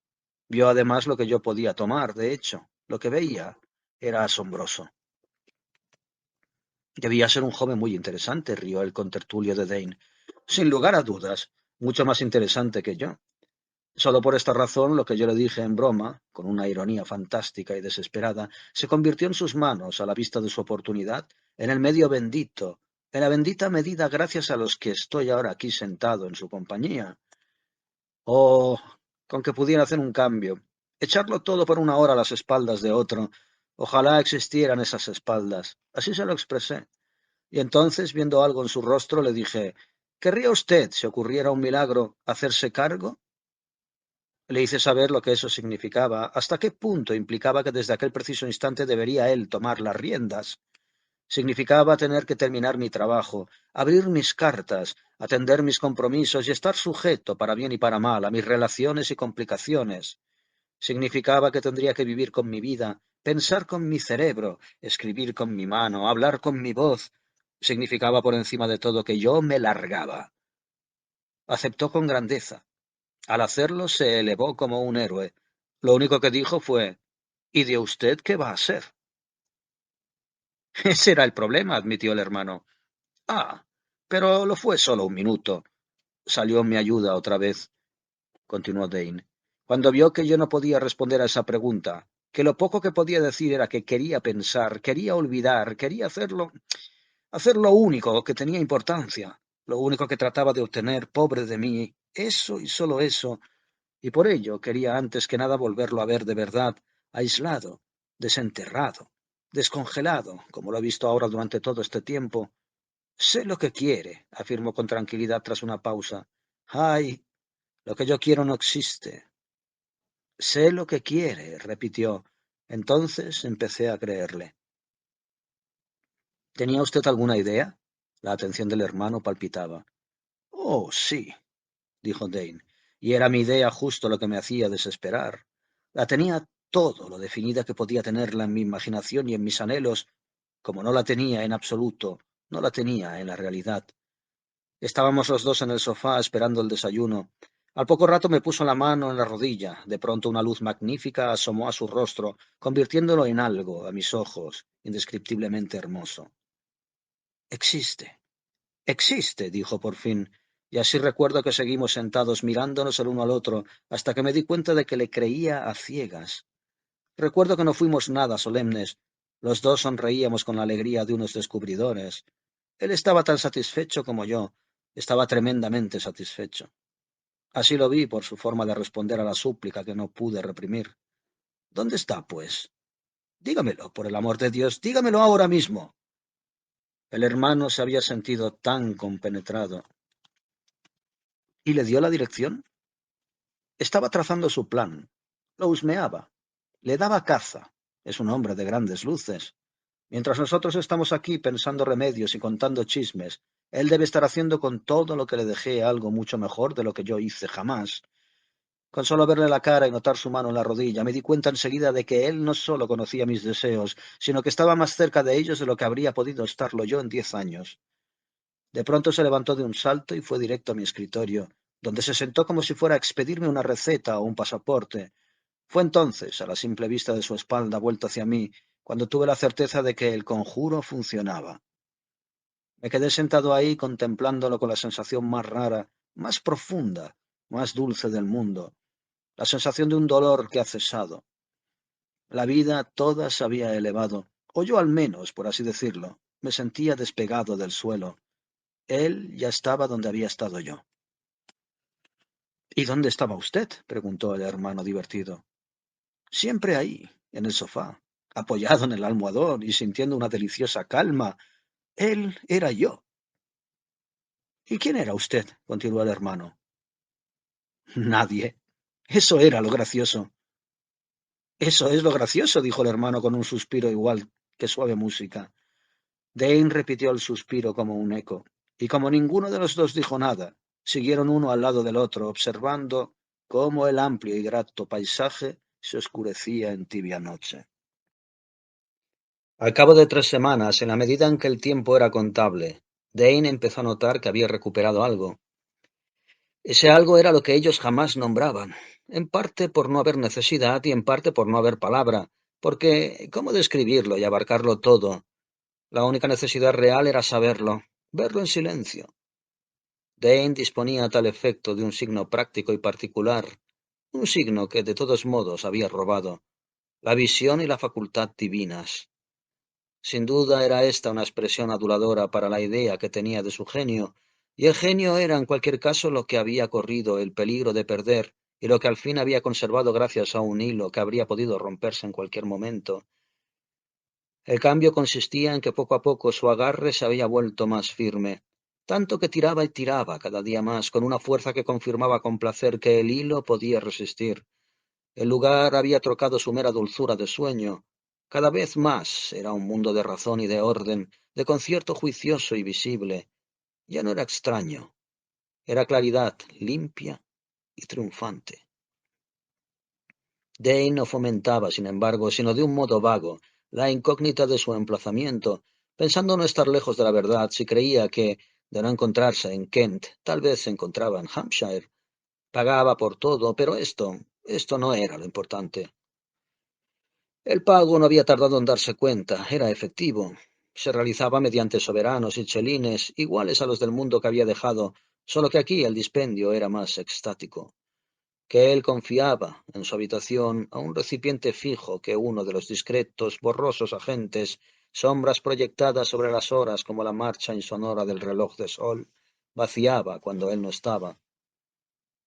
Vio además lo que yo podía tomar, de hecho, lo que veía era asombroso. Debía ser un joven muy interesante, rió el contertulio de Dane. Sin lugar a dudas, mucho más interesante que yo. Solo por esta razón, lo que yo le dije en broma, con una ironía fantástica y desesperada, se convirtió en sus manos, a la vista de su oportunidad, en el medio bendito, en la bendita medida gracias a los que estoy ahora aquí sentado en su compañía. Oh, con que pudiera hacer un cambio, echarlo todo por una hora a las espaldas de otro. Ojalá existieran esas espaldas. Así se lo expresé. Y entonces, viendo algo en su rostro, le dije, ¿querría usted, si ocurriera un milagro, hacerse cargo? Le hice saber lo que eso significaba, hasta qué punto implicaba que desde aquel preciso instante debería él tomar las riendas. Significaba tener que terminar mi trabajo, abrir mis cartas, atender mis compromisos y estar sujeto, para bien y para mal, a mis relaciones y complicaciones. Significaba que tendría que vivir con mi vida, pensar con mi cerebro, escribir con mi mano, hablar con mi voz. Significaba por encima de todo que yo me largaba. Aceptó con grandeza. Al hacerlo se elevó como un héroe. Lo único que dijo fue: ¿y de usted qué va a ser? Ese era el problema, admitió el hermano. Ah, pero lo fue solo un minuto. Salió en mi ayuda otra vez, continuó Dane, cuando vio que yo no podía responder a esa pregunta, que lo poco que podía decir era que quería pensar, quería olvidar, quería hacer lo único que tenía importancia, lo único que trataba de obtener, pobre de mí, eso y solo eso, y por ello quería antes que nada volverlo a ver de verdad, aislado, desenterrado, descongelado, como lo he visto ahora durante todo este tiempo. Sé lo que quiere, afirmó con tranquilidad tras una pausa. Ay, lo que yo quiero no existe. Sé lo que quiere, repitió. Entonces empecé a creerle. ¿Tenía usted alguna idea? La atención del hermano palpitaba. Oh, sí, dijo Dane, y era mi idea justo lo que me hacía desesperar. La tenía todo lo definida que podía tenerla en mi imaginación y en mis anhelos, como no la tenía en absoluto, no la tenía en la realidad. Estábamos los dos en el sofá esperando el desayuno. Al poco rato me puso la mano en la rodilla. De pronto una luz magnífica asomó a su rostro, convirtiéndolo en algo, a mis ojos, indescriptiblemente hermoso. Existe, existe, dijo por fin, y así recuerdo que seguimos sentados mirándonos el uno al otro hasta que me di cuenta de que le creía a ciegas. Recuerdo que no fuimos nada solemnes. Los dos sonreíamos con la alegría de unos descubridores. Él estaba tan satisfecho como yo. Estaba tremendamente satisfecho. Así lo vi por su forma de responder a la súplica que no pude reprimir. ¿Dónde está, pues? Dígamelo, por el amor de Dios, dígamelo ahora mismo. El hermano se había sentido tan compenetrado. ¿Y le dio la dirección? Estaba trazando su plan. Lo husmeaba. Le daba caza. Es un hombre de grandes luces. Mientras nosotros estamos aquí pensando remedios y contando chismes, él debe estar haciendo con todo lo que le dejé algo mucho mejor de lo que yo hice jamás. Con solo verle la cara y notar su mano en la rodilla, me di cuenta enseguida de que él no solo conocía mis deseos, sino que estaba más cerca de ellos de lo que habría podido estarlo yo en 10 años. De pronto se levantó de un salto y fue directo a mi escritorio, donde se sentó como si fuera a expedirme una receta o un pasaporte. Fue entonces, a la simple vista de su espalda vuelta hacia mí, cuando tuve la certeza de que el conjuro funcionaba. Me quedé sentado ahí contemplándolo con la sensación más rara, más profunda, más dulce del mundo, la sensación de un dolor que ha cesado. La vida toda se había elevado, o yo al menos, por así decirlo, me sentía despegado del suelo. Él ya estaba donde había estado yo. ¿Y dónde estaba usted? Preguntó el hermano divertido. Siempre ahí, en el sofá, apoyado en el almohadón y sintiendo una deliciosa calma. Él era yo. ¿Y quién era usted? Continuó el hermano. Nadie. Eso era lo gracioso. Eso es lo gracioso, dijo el hermano con un suspiro igual que suave música. Dane repitió el suspiro como un eco, y como ninguno de los dos dijo nada, siguieron uno al lado del otro, observando cómo el amplio y grato paisaje se oscurecía en tibia noche. Al cabo de 3 semanas, en la medida en que el tiempo era contable, Dane empezó a notar que había recuperado algo. Ese algo era lo que ellos jamás nombraban, en parte por no haber necesidad y en parte por no haber palabra, porque ¿cómo describirlo y abarcarlo todo? La única necesidad real era saberlo, verlo en silencio. Dane disponía a tal efecto de un signo práctico y particular, un signo que de todos modos había robado, la visión y la facultad divinas. Sin duda era esta una expresión aduladora para la idea que tenía de su genio, y el genio era en cualquier caso lo que había corrido el peligro de perder y lo que al fin había conservado gracias a un hilo que habría podido romperse en cualquier momento. El cambio consistía en que poco a poco su agarre se había vuelto más firme, tanto que tiraba y tiraba cada día más, con una fuerza que confirmaba con placer que el hilo podía resistir. El lugar había trocado su mera dulzura de sueño. Cada vez más era un mundo de razón y de orden, de concierto juicioso y visible. Ya no era extraño, era claridad limpia y triunfante. Dane no fomentaba, sin embargo, sino de un modo vago, la incógnita de su emplazamiento, pensando no estar lejos de la verdad si creía que, de no encontrarse en Kent, tal vez se encontraba en Hampshire. Pagaba por todo, pero esto no era lo importante. El pago no había tardado en darse cuenta, era efectivo. Se realizaba mediante soberanos y chelines, iguales a los del mundo que había dejado, solo que aquí el dispendio era más extático. Que él confiaba en su habitación a un recipiente fijo que uno de los discretos, borrosos agentes, sombras proyectadas sobre las horas como la marcha insonora del reloj de sol, vaciaba cuando él no estaba.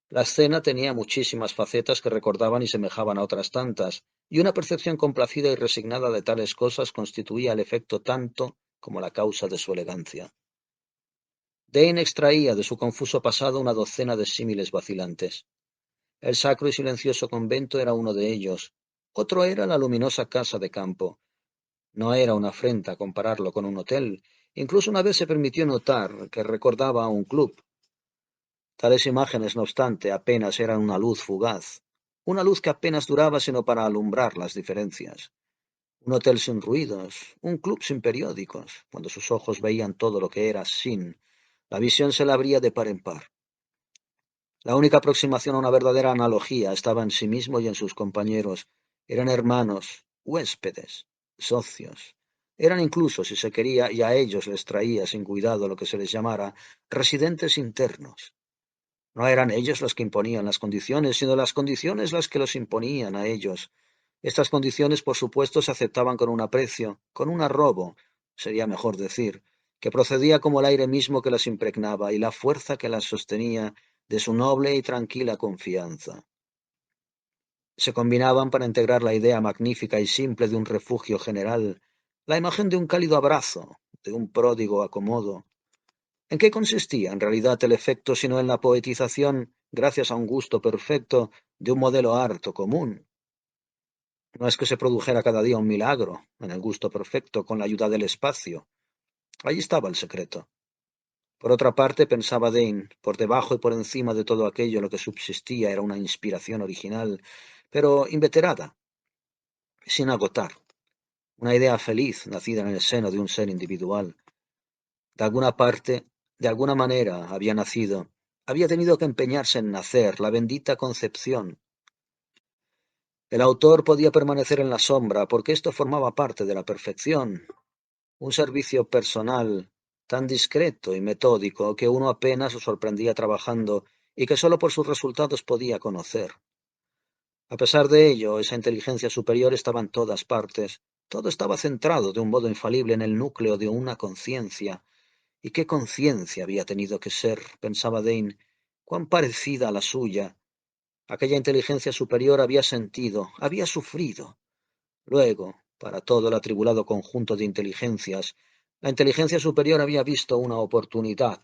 La escena tenía muchísimas facetas que recordaban y semejaban a otras tantas, y una percepción complacida y resignada de tales cosas constituía el efecto tanto como la causa de su elegancia. Dane extraía de su confuso pasado una docena de símiles vacilantes. El sacro y silencioso convento era uno de ellos, otro era la luminosa casa de campo. No era una afrenta compararlo con un hotel, incluso una vez se permitió notar que recordaba a un club. Tales imágenes, no obstante, apenas eran una luz fugaz, una luz que apenas duraba sino para alumbrar las diferencias. Un hotel sin ruidos, un club sin periódicos, cuando sus ojos veían todo lo que era sin, la visión se le abría de par en par. La única aproximación a una verdadera analogía estaba en sí mismo y en sus compañeros. Eran hermanos, huéspedes, socios. Eran incluso, si se quería, y a ellos les traía sin cuidado lo que se les llamara, residentes internos. No eran ellos los que imponían las condiciones, sino las condiciones las que los imponían a ellos. Estas condiciones, por supuesto, se aceptaban con un aprecio, con un arrobo, sería mejor decir, que procedía como el aire mismo que las impregnaba y la fuerza que las sostenía de su noble y tranquila confianza. Se combinaban para integrar la idea magnífica y simple de un refugio general, la imagen de un cálido abrazo, de un pródigo acomodo. ¿En qué consistía en realidad el efecto sino en la poetización, gracias a un gusto perfecto, de un modelo harto común? No es que se produjera cada día un milagro en el gusto perfecto con la ayuda del espacio. Allí estaba el secreto. Por otra parte, pensaba Dane, por debajo y por encima de todo aquello lo que subsistía era una inspiración original, pero inveterada, sin agotar, una idea feliz nacida en el seno de un ser individual. De alguna parte, de alguna manera había nacido, había tenido que empeñarse en nacer, la bendita concepción. El autor podía permanecer en la sombra, porque esto formaba parte de la perfección, un servicio personal tan discreto y metódico que uno apenas lo sorprendía trabajando y que sólo por sus resultados podía conocer. A pesar de ello, esa inteligencia superior estaba en todas partes, todo estaba centrado de un modo infalible en el núcleo de una conciencia. ¿Y qué conciencia había tenido que ser? Pensaba Dane, cuán parecida a la suya. Aquella inteligencia superior había sentido, había sufrido. Luego, para todo el atribulado conjunto de inteligencias, la inteligencia superior había visto una oportunidad.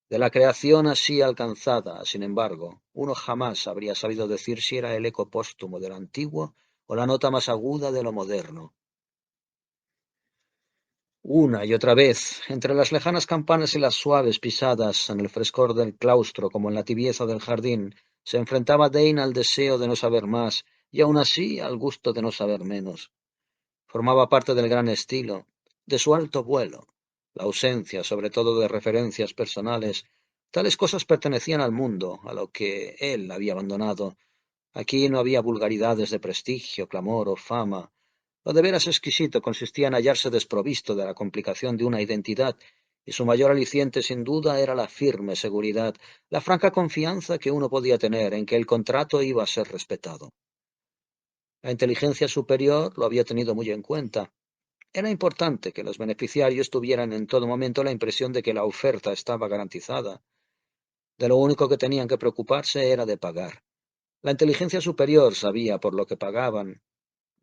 De la creación así alcanzada, sin embargo, uno jamás habría sabido decir si era el eco póstumo de lo antiguo o la nota más aguda de lo moderno. Una y otra vez, entre las lejanas campanas y las suaves pisadas, en el frescor del claustro como en la tibieza del jardín, se enfrentaba Dane al deseo de no saber más y aun así al gusto de no saber menos. Formaba parte del gran estilo, de su alto vuelo, la ausencia, sobre todo, de referencias personales. Tales cosas pertenecían al mundo, a lo que él había abandonado. Aquí no había vulgaridades de prestigio, clamor o fama. Lo de veras exquisito consistía en hallarse desprovisto de la complicación de una identidad, y su mayor aliciente sin duda era la firme seguridad, la franca confianza que uno podía tener en que el contrato iba a ser respetado. La inteligencia superior lo había tenido muy en cuenta. Era importante que los beneficiarios tuvieran en todo momento la impresión de que la oferta estaba garantizada. De lo único que tenían que preocuparse era de pagar. La inteligencia superior sabía por lo que pagaban.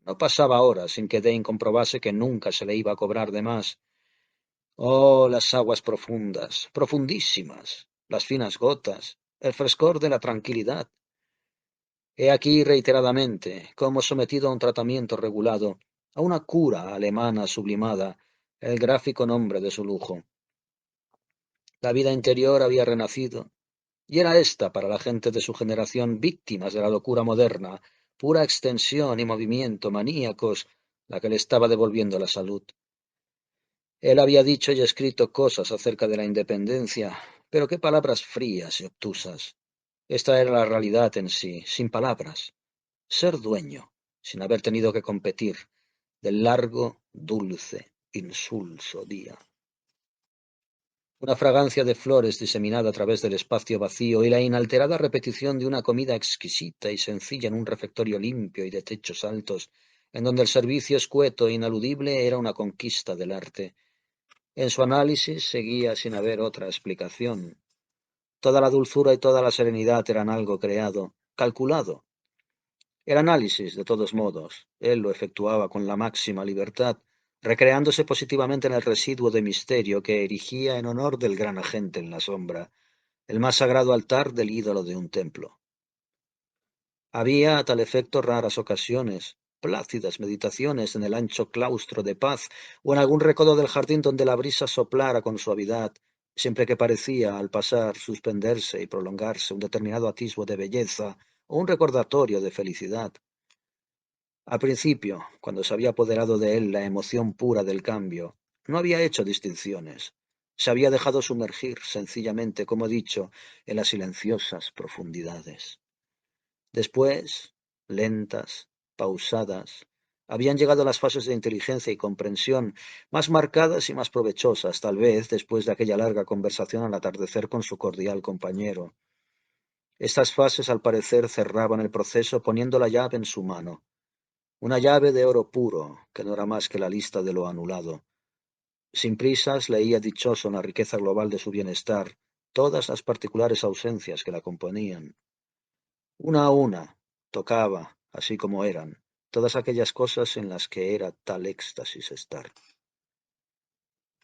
No pasaba hora sin que Dane comprobase que nunca se le iba a cobrar de más. Oh, las aguas profundas, profundísimas, las finas gotas, el frescor de la tranquilidad. He aquí reiteradamente cómo, sometido a un tratamiento regulado, a una cura alemana sublimada, el gráfico nombre de su lujo. La vida interior había renacido, y era ésta, para la gente de su generación, víctimas de la locura moderna, pura extensión y movimiento maníacos, la que le estaba devolviendo la salud. Él había dicho y escrito cosas acerca de la independencia, pero qué palabras frías y obtusas. Esta era la realidad en sí, sin palabras. Ser dueño, sin haber tenido que competir, del largo, dulce, insulso día. Una fragancia de flores diseminada a través del espacio vacío y la inalterada repetición de una comida exquisita y sencilla en un refectorio limpio y de techos altos, en donde el servicio escueto e ineludible era una conquista del arte. En su análisis seguía sin haber otra explicación. Toda la dulzura y toda la serenidad eran algo creado, calculado. El análisis, de todos modos, él lo efectuaba con la máxima libertad, recreándose positivamente en el residuo de misterio que erigía en honor del gran agente en la sombra, el más sagrado altar del ídolo de un templo. Había a tal efecto raras ocasiones, plácidas meditaciones en el ancho claustro de paz o en algún recodo del jardín donde la brisa soplara con suavidad, siempre que parecía, al pasar, suspenderse y prolongarse un determinado atisbo de belleza o un recordatorio de felicidad. Al principio, cuando se había apoderado de él la emoción pura del cambio, no había hecho distinciones. Se había dejado sumergir, sencillamente, como he dicho, en las silenciosas profundidades. Después, lentas, pausadas, habían llegado las fases de inteligencia y comprensión, más marcadas y más provechosas, tal vez, después de aquella larga conversación al atardecer con su cordial compañero. Estas fases, al parecer, cerraban el proceso poniendo la llave en su mano. Una llave de oro puro, que no era más que la lista de lo anulado. Sin prisas leía dichoso en la riqueza global de su bienestar todas las particulares ausencias que la componían. Una a una, tocaba, así como eran, todas aquellas cosas en las que era tal éxtasis estar.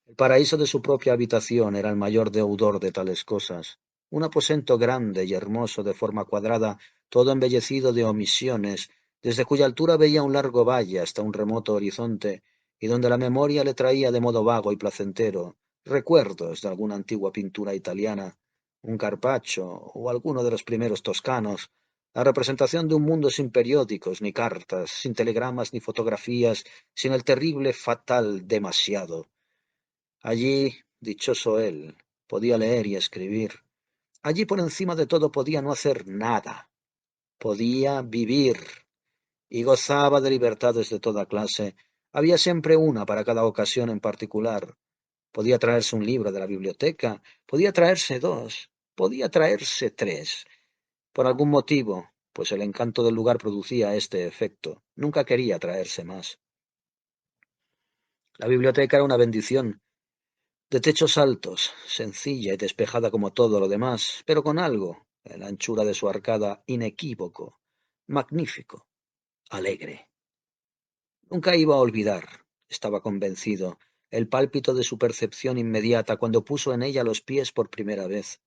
El paraíso de su propia habitación era el mayor deudor de tales cosas. Un aposento grande y hermoso de forma cuadrada, todo embellecido de omisiones, desde cuya altura veía un largo valle hasta un remoto horizonte, y donde la memoria le traía de modo vago y placentero recuerdos de alguna antigua pintura italiana, un Carpaccio o alguno de los primeros toscanos, la representación de un mundo sin periódicos ni cartas, sin telegramas ni fotografías, sin el terrible fatal demasiado. Allí, dichoso él, podía leer y escribir. Allí por encima de todo podía no hacer nada. Podía vivir y gozaba de libertades de toda clase. Había siempre una para cada ocasión en particular. Podía traerse un libro de la biblioteca, podía traerse dos, podía traerse tres. Por algún motivo, pues el encanto del lugar producía este efecto. Nunca quería traerse más. La biblioteca era una bendición, de techos altos, sencilla y despejada como todo lo demás, pero con algo, en la anchura de su arcada, inequívoco, magnífico, alegre. Nunca iba a olvidar, estaba convencido, el pálpito de su percepción inmediata cuando puso en ella los pies por primera vez.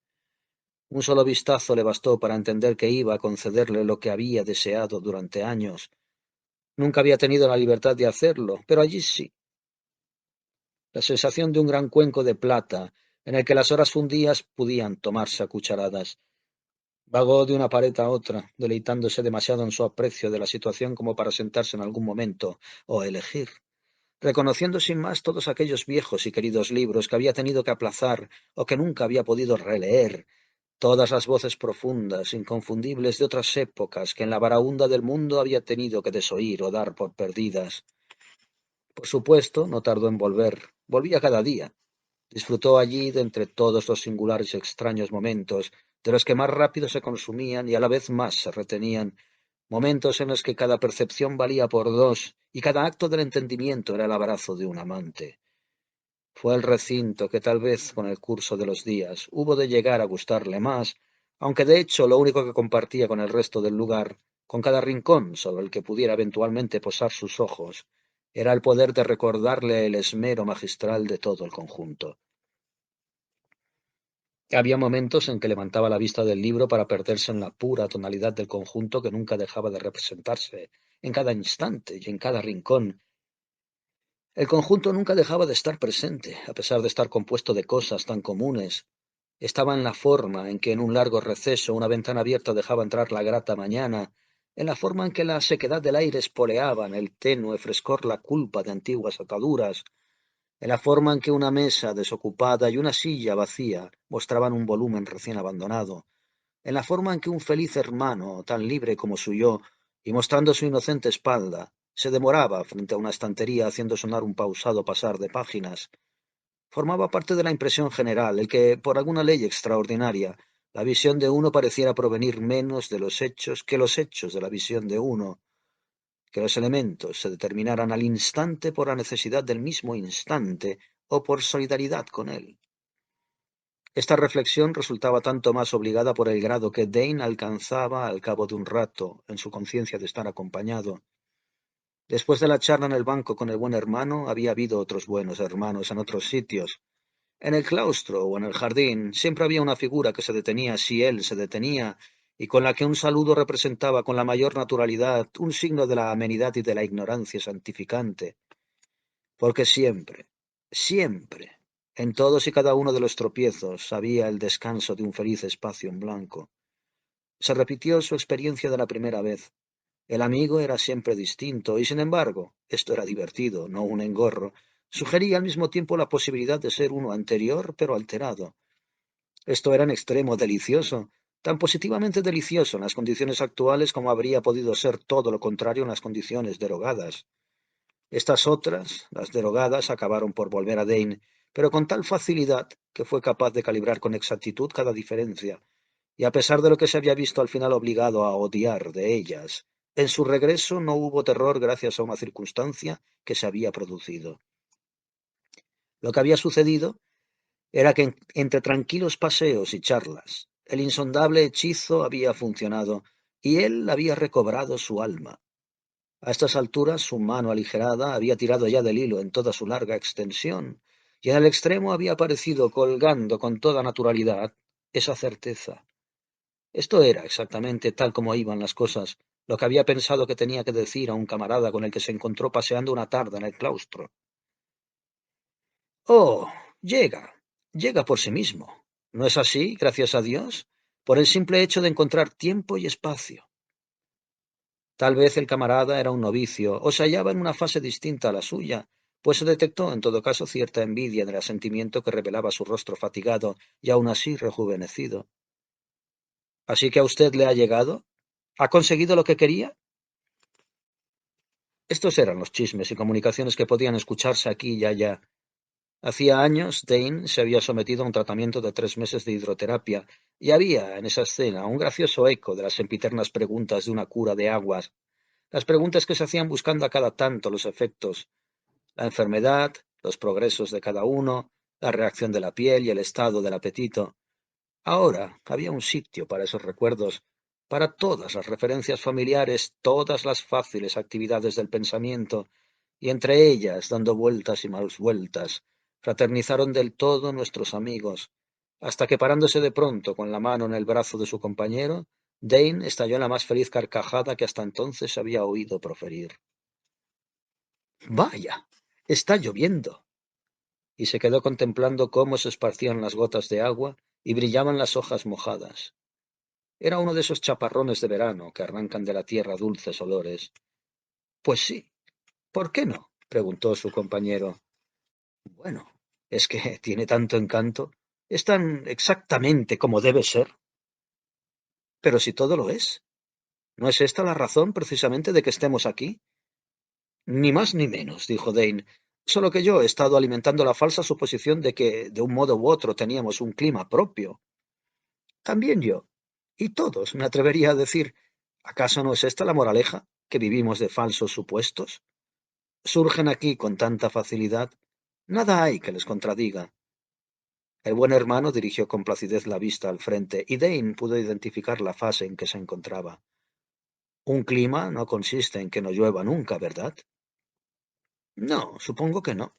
Un solo vistazo le bastó para entender que iba a concederle lo que había deseado durante años. Nunca había tenido la libertad de hacerlo, pero allí sí. La sensación de un gran cuenco de plata, en el que las horas fundías podían tomarse a cucharadas. Vagó de una pared a otra, deleitándose demasiado en su aprecio de la situación como para sentarse en algún momento, o elegir, reconociendo sin más todos aquellos viejos y queridos libros que había tenido que aplazar o que nunca había podido releer, todas las voces profundas, inconfundibles de otras épocas que en la baraúnda del mundo había tenido que desoír o dar por perdidas. Por supuesto, no tardó en volver. Volvía cada día. Disfrutó allí de entre todos los singulares y extraños momentos, de los que más rápido se consumían y a la vez más se retenían, momentos en los que cada percepción valía por dos y cada acto del entendimiento era el abrazo de un amante. Fue el recinto que tal vez con el curso de los días hubo de llegar a gustarle más, aunque de hecho lo único que compartía con el resto del lugar, con cada rincón sobre el que pudiera eventualmente posar sus ojos, era el poder de recordarle el esmero magistral de todo el conjunto. Había momentos en que levantaba la vista del libro para perderse en la pura tonalidad del conjunto que nunca dejaba de representarse, en cada instante y en cada rincón. El conjunto nunca dejaba de estar presente, a pesar de estar compuesto de cosas tan comunes. Estaba en la forma en que en un largo receso una ventana abierta dejaba entrar la grata mañana, en la forma en que la sequedad del aire espoleaba en el tenue frescor la culpa de antiguas ataduras, en la forma en que una mesa desocupada y una silla vacía mostraban un volumen recién abandonado, en la forma en que un feliz hermano, tan libre como su yo, y mostrando su inocente espalda, se demoraba frente a una estantería haciendo sonar un pausado pasar de páginas, formaba parte de la impresión general el que, por alguna ley extraordinaria, la visión de uno pareciera provenir menos de los hechos que los hechos de la visión de uno, que los elementos se determinaran al instante por la necesidad del mismo instante o por solidaridad con él. Esta reflexión resultaba tanto más obligada por el grado que Dane alcanzaba al cabo de un rato en su conciencia de estar acompañado. Después de la charla en el banco con el buen hermano, había habido otros buenos hermanos en otros sitios. En el claustro o en el jardín siempre había una figura que se detenía si él se detenía y con la que un saludo representaba con la mayor naturalidad un signo de la amenidad y de la ignorancia santificante. Porque siempre, siempre, en todos y cada uno de los tropiezos había el descanso de un feliz espacio en blanco. Se repitió su experiencia de la primera vez. El amigo era siempre distinto y, sin embargo, esto era divertido, no un engorro. Sugería al mismo tiempo la posibilidad de ser uno anterior pero alterado. Esto era en extremo delicioso, tan positivamente delicioso en las condiciones actuales como habría podido ser todo lo contrario en las condiciones derogadas. Estas otras, las derogadas, acabaron por volver a Dane, pero con tal facilidad que fue capaz de calibrar con exactitud cada diferencia, y a pesar de lo que se había visto al final obligado a odiar de ellas, en su regreso no hubo terror gracias a una circunstancia que se había producido. Lo que había sucedido era que entre tranquilos paseos y charlas, el insondable hechizo había funcionado, y él había recobrado su alma. A estas alturas su mano aligerada había tirado ya del hilo en toda su larga extensión, y en el extremo había aparecido colgando con toda naturalidad esa certeza. Esto era exactamente tal como iban las cosas, lo que había pensado que tenía que decir a un camarada con el que se encontró paseando una tarde en el claustro. Oh, llega, llega por sí mismo. ¿No es así, gracias a Dios? Por el simple hecho de encontrar tiempo y espacio. Tal vez el camarada era un novicio, o se hallaba en una fase distinta a la suya, pues se detectó en todo caso cierta envidia en el asentimiento que revelaba su rostro fatigado y aun así rejuvenecido. ¿Así que a usted le ha llegado? ¿Ha conseguido lo que quería? Estos eran los chismes y comunicaciones que podían escucharse aquí y allá. Hacía años, Dane se había sometido a un tratamiento de 3 meses de hidroterapia, y había en esa escena un gracioso eco de las sempiternas preguntas de una cura de aguas, las preguntas que se hacían buscando a cada tanto los efectos, la enfermedad, los progresos de cada uno, la reacción de la piel y el estado del apetito. Ahora había un sitio para esos recuerdos, para todas las referencias familiares, todas las fáciles actividades del pensamiento, y entre ellas, dando vueltas y más vueltas, fraternizaron del todo nuestros amigos, hasta que parándose de pronto con la mano en el brazo de su compañero, Dane estalló en la más feliz carcajada que hasta entonces había oído proferir. ¡Vaya! Está lloviendo. Y se quedó contemplando cómo se esparcían las gotas de agua y brillaban las hojas mojadas. Era uno de esos chaparrones de verano que arrancan de la tierra dulces olores. Pues sí, ¿por qué no? Preguntó su compañero. Bueno, es que tiene tanto encanto. Es tan exactamente como debe ser. Pero si todo lo es, ¿no es esta la razón precisamente de que estemos aquí? Ni más ni menos, dijo Dane. Solo que yo he estado alimentando la falsa suposición de que, de un modo u otro, teníamos un clima propio. También yo. Y todos, me atrevería a decir. ¿Acaso no es esta la moraleja? ¿Que vivimos de falsos supuestos? Surgen aquí con tanta facilidad. Nada hay que les contradiga. El buen hermano dirigió con placidez la vista al frente, y Dane pudo identificar la fase en que se encontraba. Un clima no consiste en que no llueva nunca, ¿verdad? No, supongo que no.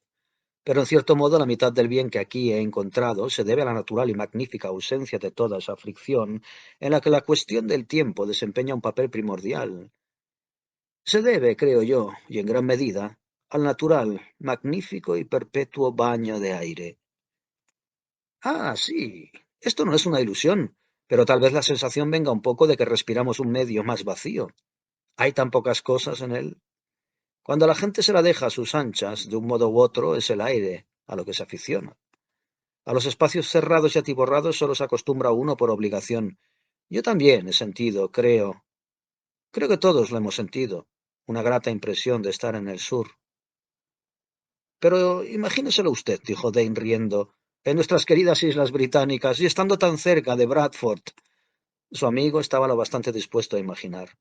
Pero en cierto modo la mitad del bien que aquí he encontrado se debe a la natural y magnífica ausencia de toda esa fricción en la que la cuestión del tiempo desempeña un papel primordial. Se debe, creo yo, y en gran medida, al natural, magnífico y perpetuo baño de aire. Ah, sí, esto no es una ilusión, pero tal vez la sensación venga un poco de que respiramos un medio más vacío. Hay tan pocas cosas en él. Cuando la gente se la deja a sus anchas, de un modo u otro, es el aire a lo que se aficiona. A los espacios cerrados y atiborrados solo se acostumbra uno por obligación. Yo también he sentido, creo que todos lo hemos sentido, una grata impresión de estar en el sur. Pero imagíneselo usted, dijo Dane riendo, en nuestras queridas islas británicas y estando tan cerca de Bradford. Su amigo estaba lo bastante dispuesto a imaginar.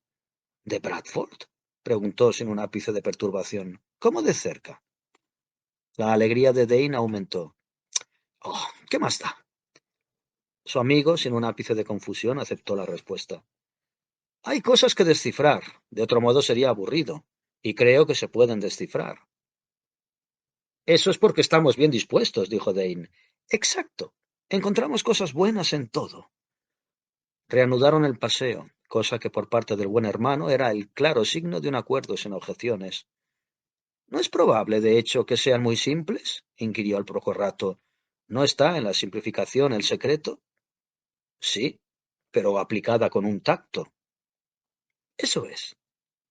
¿De Bradford? Preguntó sin un ápice de perturbación. ¿Cómo de cerca? La alegría de Dane aumentó. Oh, ¿qué más da? Su amigo, sin un ápice de confusión, aceptó la respuesta. Hay cosas que descifrar, de otro modo sería aburrido, y creo que se pueden descifrar. Eso es porque estamos bien dispuestos, dijo Dane. Exacto. Encontramos cosas buenas en todo. Reanudaron el paseo, cosa que por parte del buen hermano era el claro signo de un acuerdo sin objeciones. ¿No es probable, de hecho, que sean muy simples? Inquirió al poco rato. ¿No está en la simplificación el secreto? Sí, pero aplicada con un tacto. Eso es.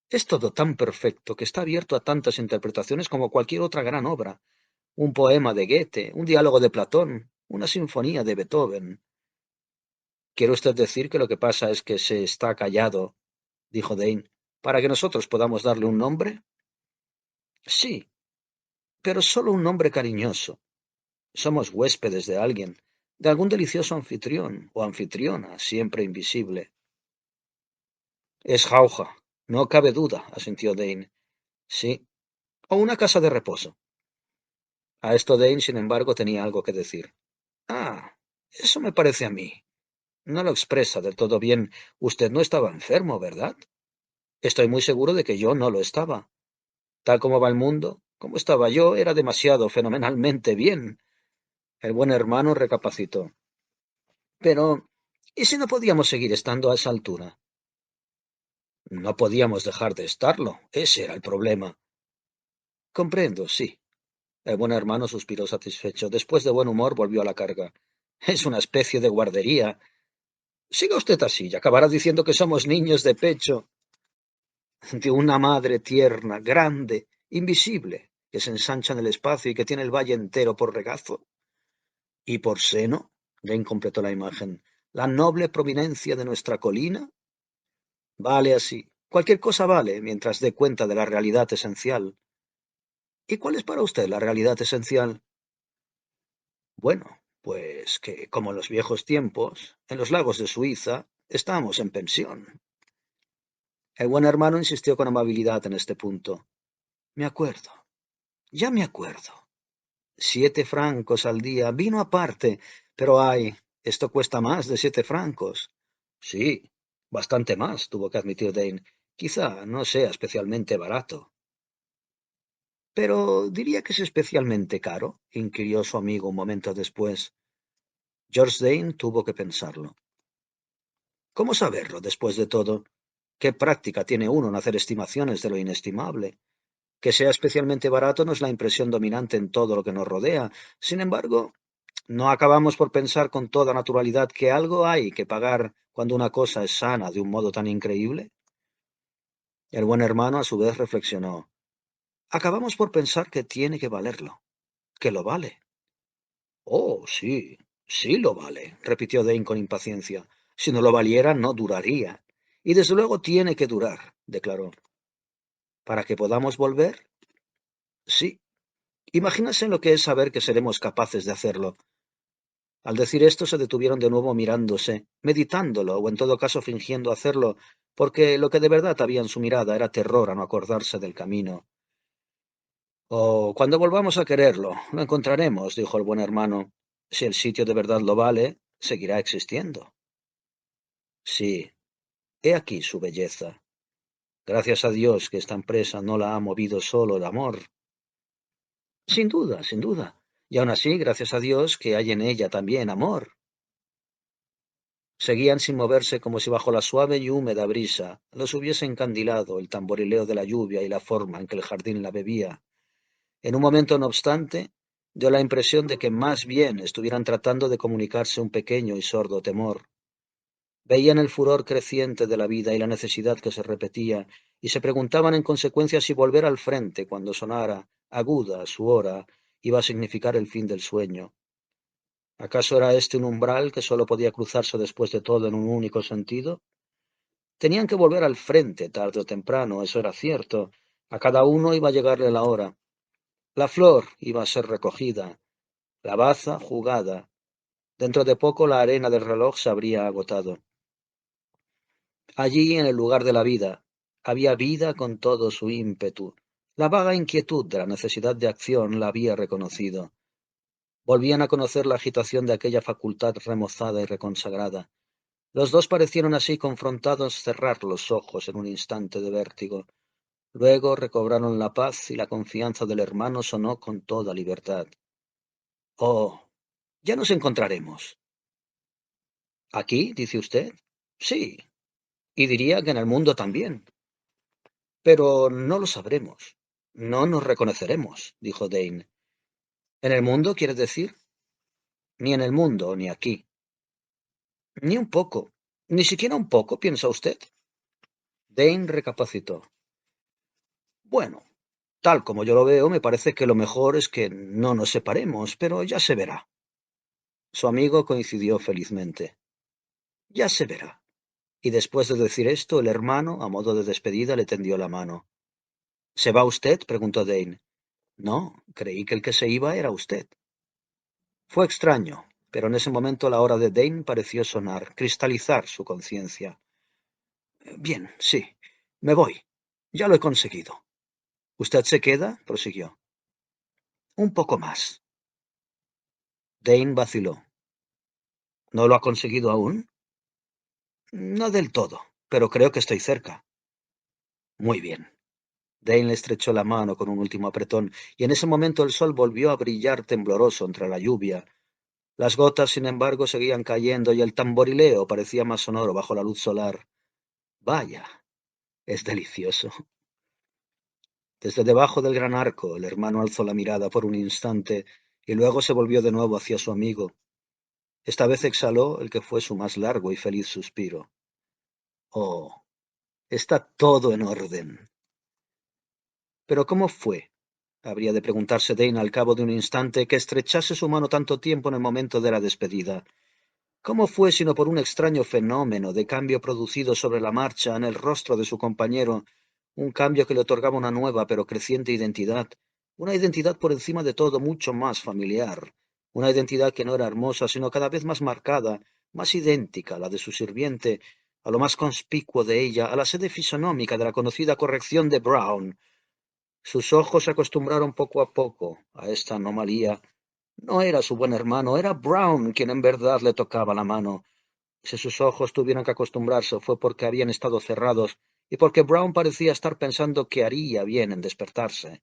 Es todo tan perfecto que está abierto a tantas interpretaciones como cualquier otra gran obra. Un poema de Goethe, un diálogo de Platón, una sinfonía de Beethoven. ¿Quiere usted decir que lo que pasa es que se está callado, dijo Dane, para que nosotros podamos darle un nombre? Sí, pero solo un nombre cariñoso. Somos huéspedes de alguien, de algún delicioso anfitrión o anfitriona, siempre invisible. Es jauja, no cabe duda, asintió Dane. Sí, o una casa de reposo. A esto Dane, sin embargo, tenía algo que decir. Ah, eso me parece a mí. No lo expresa del todo bien. Usted no estaba enfermo, ¿verdad? Estoy muy seguro de que yo no lo estaba. Tal como va el mundo, como estaba yo, era demasiado fenomenalmente bien. El buen hermano recapacitó. Pero, ¿y si no podíamos seguir estando a esa altura? No podíamos dejar de estarlo. Ese era el problema. Comprendo, sí. El buen hermano suspiró satisfecho. Después de buen humor volvió a la carga. Es una especie de guardería. Siga usted así y acabará diciendo que somos niños de pecho de una madre tierna, grande, invisible, que se ensancha en el espacio y que tiene el valle entero por regazo. Y por seno, Jane completó la imagen, la noble prominencia de nuestra colina. Vale así. Cualquier cosa vale mientras dé cuenta de la realidad esencial. ¿Y cuál es para usted la realidad esencial? Bueno, pues que, como en los viejos tiempos, en los lagos de Suiza, estamos en pensión. El buen hermano insistió con amabilidad en este punto. Me acuerdo, ya me acuerdo. 7 francos al día, vino aparte, pero ay, esto cuesta más de 7 francos. Sí, bastante más, tuvo que admitir Dane. Quizá no sea especialmente barato. Pero diría que es especialmente caro, inquirió su amigo un momento después. George Dane tuvo que pensarlo. ¿Cómo saberlo, después de todo? ¿Qué práctica tiene uno en hacer estimaciones de lo inestimable? Que sea especialmente barato no es la impresión dominante en todo lo que nos rodea. Sin embargo, ¿no acabamos por pensar con toda naturalidad que algo hay que pagar cuando una cosa es sana de un modo tan increíble? El buen hermano a su vez reflexionó. Acabamos por pensar que tiene que valerlo, que lo vale. Oh, sí, sí lo vale, repitió Dane con impaciencia. Si no lo valiera, no duraría. Y desde luego tiene que durar, declaró. ¿Para que podamos volver? Sí. Imagínase lo que es saber que seremos capaces de hacerlo. Al decir esto se detuvieron de nuevo mirándose, meditándolo, o en todo caso fingiendo hacerlo, porque lo que de verdad había en su mirada era terror a no acordarse del camino. Oh, cuando volvamos a quererlo, lo encontraremos, dijo el buen hermano. Si el sitio de verdad lo vale, seguirá existiendo. Sí, he aquí su belleza. Gracias a Dios que esta empresa no la ha movido solo el amor. Sin duda, sin duda. Y aun así, gracias a Dios que hay en ella también amor. Seguían sin moverse como si bajo la suave y húmeda brisa los hubiese encandilado el tamborileo de la lluvia y la forma en que el jardín la bebía. En un momento, no obstante, dio la impresión de que más bien estuvieran tratando de comunicarse un pequeño y sordo temor. Veían el furor creciente de la vida y la necesidad que se repetía, y se preguntaban en consecuencia si volver al frente cuando sonara aguda su hora iba a significar el fin del sueño. ¿Acaso era este un umbral que sólo podía cruzarse después de todo en un único sentido? Tenían que volver al frente tarde o temprano, eso era cierto. A cada uno iba a llegarle la hora. La flor iba a ser recogida, la baza jugada. Dentro de poco la arena del reloj se habría agotado. Allí, en el lugar de la vida, había vida con todo su ímpetu. La vaga inquietud de la necesidad de acción la había reconocido. Volvían a conocer la agitación de aquella facultad remozada y reconsagrada. Los dos parecieron así confrontados cerrar los ojos en un instante de vértigo. Luego recobraron la paz y la confianza del hermano sonó con toda libertad. Oh, ya nos encontraremos. ¿Aquí, dice usted? Sí, y diría que en el mundo también. Pero no lo sabremos. No nos reconoceremos, dijo Dane. ¿En el mundo, quiere decir? Ni en el mundo, ni aquí. Ni un poco. Ni siquiera un poco, ¿piensa usted? Dane recapacitó. Bueno, tal como yo lo veo, me parece que lo mejor es que no nos separemos, pero ya se verá. Su amigo coincidió felizmente. Ya se verá. Y después de decir esto, el hermano, a modo de despedida, le tendió la mano. ¿Se va usted? Preguntó Dane. No, creí que el que se iba era usted. Fue extraño, pero en ese momento la hora de Dane pareció sonar, cristalizar su conciencia. Bien, sí, me voy. Ya lo he conseguido. ¿Usted se queda? Prosiguió. Un poco más. Dane vaciló. ¿No lo ha conseguido aún? No del todo, pero creo que estoy cerca. Muy bien. Dane le estrechó la mano con un último apretón, y en ese momento el sol volvió a brillar tembloroso entre la lluvia. Las gotas, sin embargo, seguían cayendo y el tamborileo parecía más sonoro bajo la luz solar. Vaya, es delicioso. Desde debajo del gran arco, el hermano alzó la mirada por un instante y luego se volvió de nuevo hacia su amigo. Esta vez exhaló el que fue su más largo y feliz suspiro. Oh, está todo en orden. Pero ¿cómo fue? Habría de preguntarse Dane al cabo de un instante que estrechase su mano tanto tiempo en el momento de la despedida. ¿Cómo fue sino por un extraño fenómeno de cambio producido sobre la marcha en el rostro de su compañero, un cambio que le otorgaba una nueva pero creciente identidad, una identidad por encima de todo mucho más familiar, una identidad que no era hermosa, sino cada vez más marcada, más idéntica a la de su sirviente, a lo más conspicuo de ella, a la sede fisonómica de la conocida corrección de Brown? Sus ojos se acostumbraron poco a poco a esta anomalía. No era su buen hermano, era Brown quien en verdad le tocaba la mano. Si sus ojos tuvieron que acostumbrarse fue porque habían estado cerrados y porque Brown parecía estar pensando que haría bien en despertarse.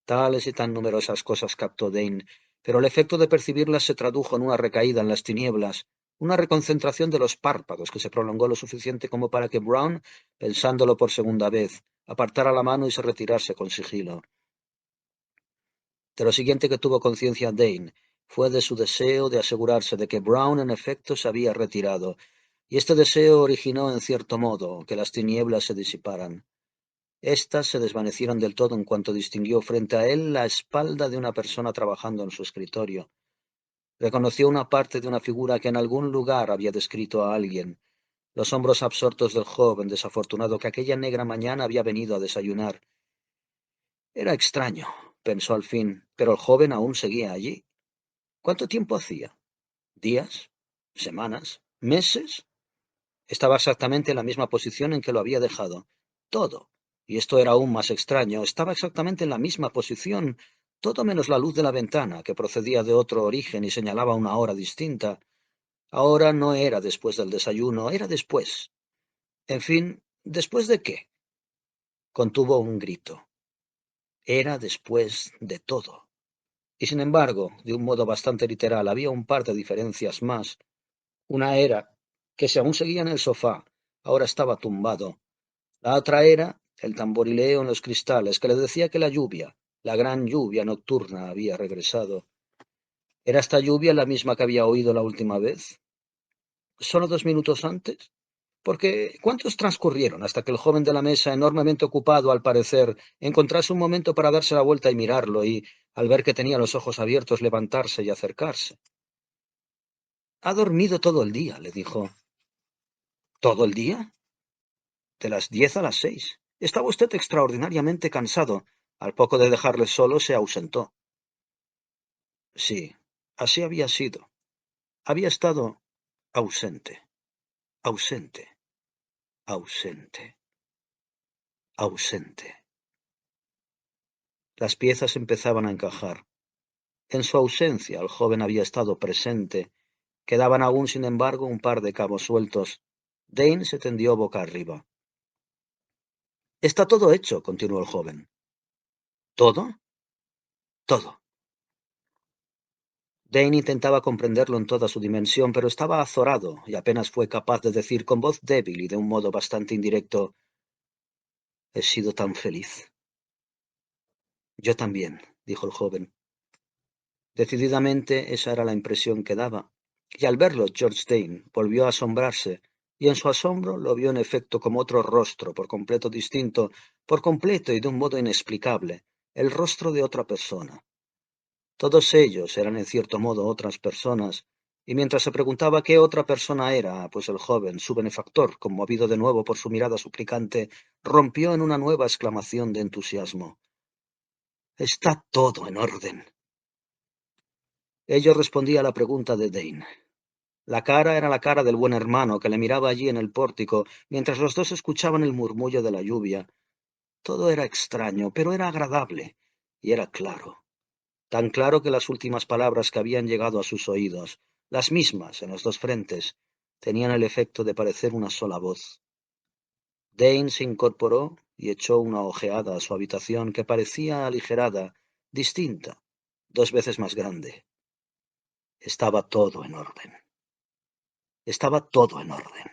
Tales y tan numerosas cosas captó Dane, pero el efecto de percibirlas se tradujo en una recaída en las tinieblas, una reconcentración de los párpados que se prolongó lo suficiente como para que Brown, pensándolo por segunda vez, apartara la mano y se retirase con sigilo. De lo siguiente que tuvo conciencia Dane fue de su deseo de asegurarse de que Brown en efecto se había retirado, y este deseo originó en cierto modo que las tinieblas se disiparan. Estas se desvanecieron del todo en cuanto distinguió frente a él la espalda de una persona trabajando en su escritorio. Reconoció una parte de una figura que en algún lugar había descrito a alguien, los hombros absortos del joven desafortunado que aquella negra mañana había venido a desayunar. Era extraño, pensó al fin, pero el joven aún seguía allí. ¿Cuánto tiempo hacía? ¿Días? ¿Semanas? ¿Meses? Estaba exactamente en la misma posición en que lo había dejado. Todo, y esto era aún más extraño, estaba exactamente en la misma posición, todo menos la luz de la ventana, que procedía de otro origen y señalaba una hora distinta. Ahora no era después del desayuno, era después. En fin, ¿después de qué? Contuvo un grito. Era después de todo. Y sin embargo, de un modo bastante literal, había un par de diferencias más. Una era que si aún seguía en el sofá, ahora estaba tumbado. La otra era el tamborileo en los cristales que le decía que la lluvia, la gran lluvia nocturna, había regresado. ¿Era esta lluvia la misma que había oído la última vez? ¿Solo 2 minutos antes? Porque ¿cuántos transcurrieron hasta que el joven de la mesa, enormemente ocupado al parecer, encontrase un momento para darse la vuelta y mirarlo, y, al ver que tenía los ojos abiertos, levantarse y acercarse? Ha dormido todo el día, le dijo. ¿Todo el día? De las 10 a las 6. Estaba usted extraordinariamente cansado. Al poco de dejarle solo, se ausentó. Sí, así había sido. Había estado ausente, ausente, ausente, ausente. Las piezas empezaban a encajar. En su ausencia, el joven había estado presente. Quedaban aún, sin embargo, un par de cabos sueltos. Dane se tendió boca arriba. Está todo hecho, continuó el joven. ¿Todo? Todo. Dane intentaba comprenderlo en toda su dimensión, pero estaba azorado y apenas fue capaz de decir con voz débil y de un modo bastante indirecto: «He sido tan feliz». «Yo también», dijo el joven. Decididamente esa era la impresión que daba, y al verlo George Dane volvió a asombrarse, y en su asombro lo vio en efecto como otro rostro, por completo distinto, por completo y de un modo inexplicable, el rostro de otra persona. Todos ellos eran en cierto modo otras personas, y mientras se preguntaba qué otra persona era, pues el joven, su benefactor, conmovido de nuevo por su mirada suplicante, rompió en una nueva exclamación de entusiasmo. «Está todo en orden». Ello respondía a la pregunta de Dane. La cara era la cara del buen hermano que le miraba allí en el pórtico, mientras los dos escuchaban el murmullo de la lluvia. Todo era extraño, pero era agradable, y era claro. Tan claro que las últimas palabras que habían llegado a sus oídos, las mismas en los dos frentes, tenían el efecto de parecer una sola voz. Dane se incorporó y echó una ojeada a su habitación, que parecía aligerada, distinta, 2 veces más grande. Estaba todo en orden. Estaba todo en orden.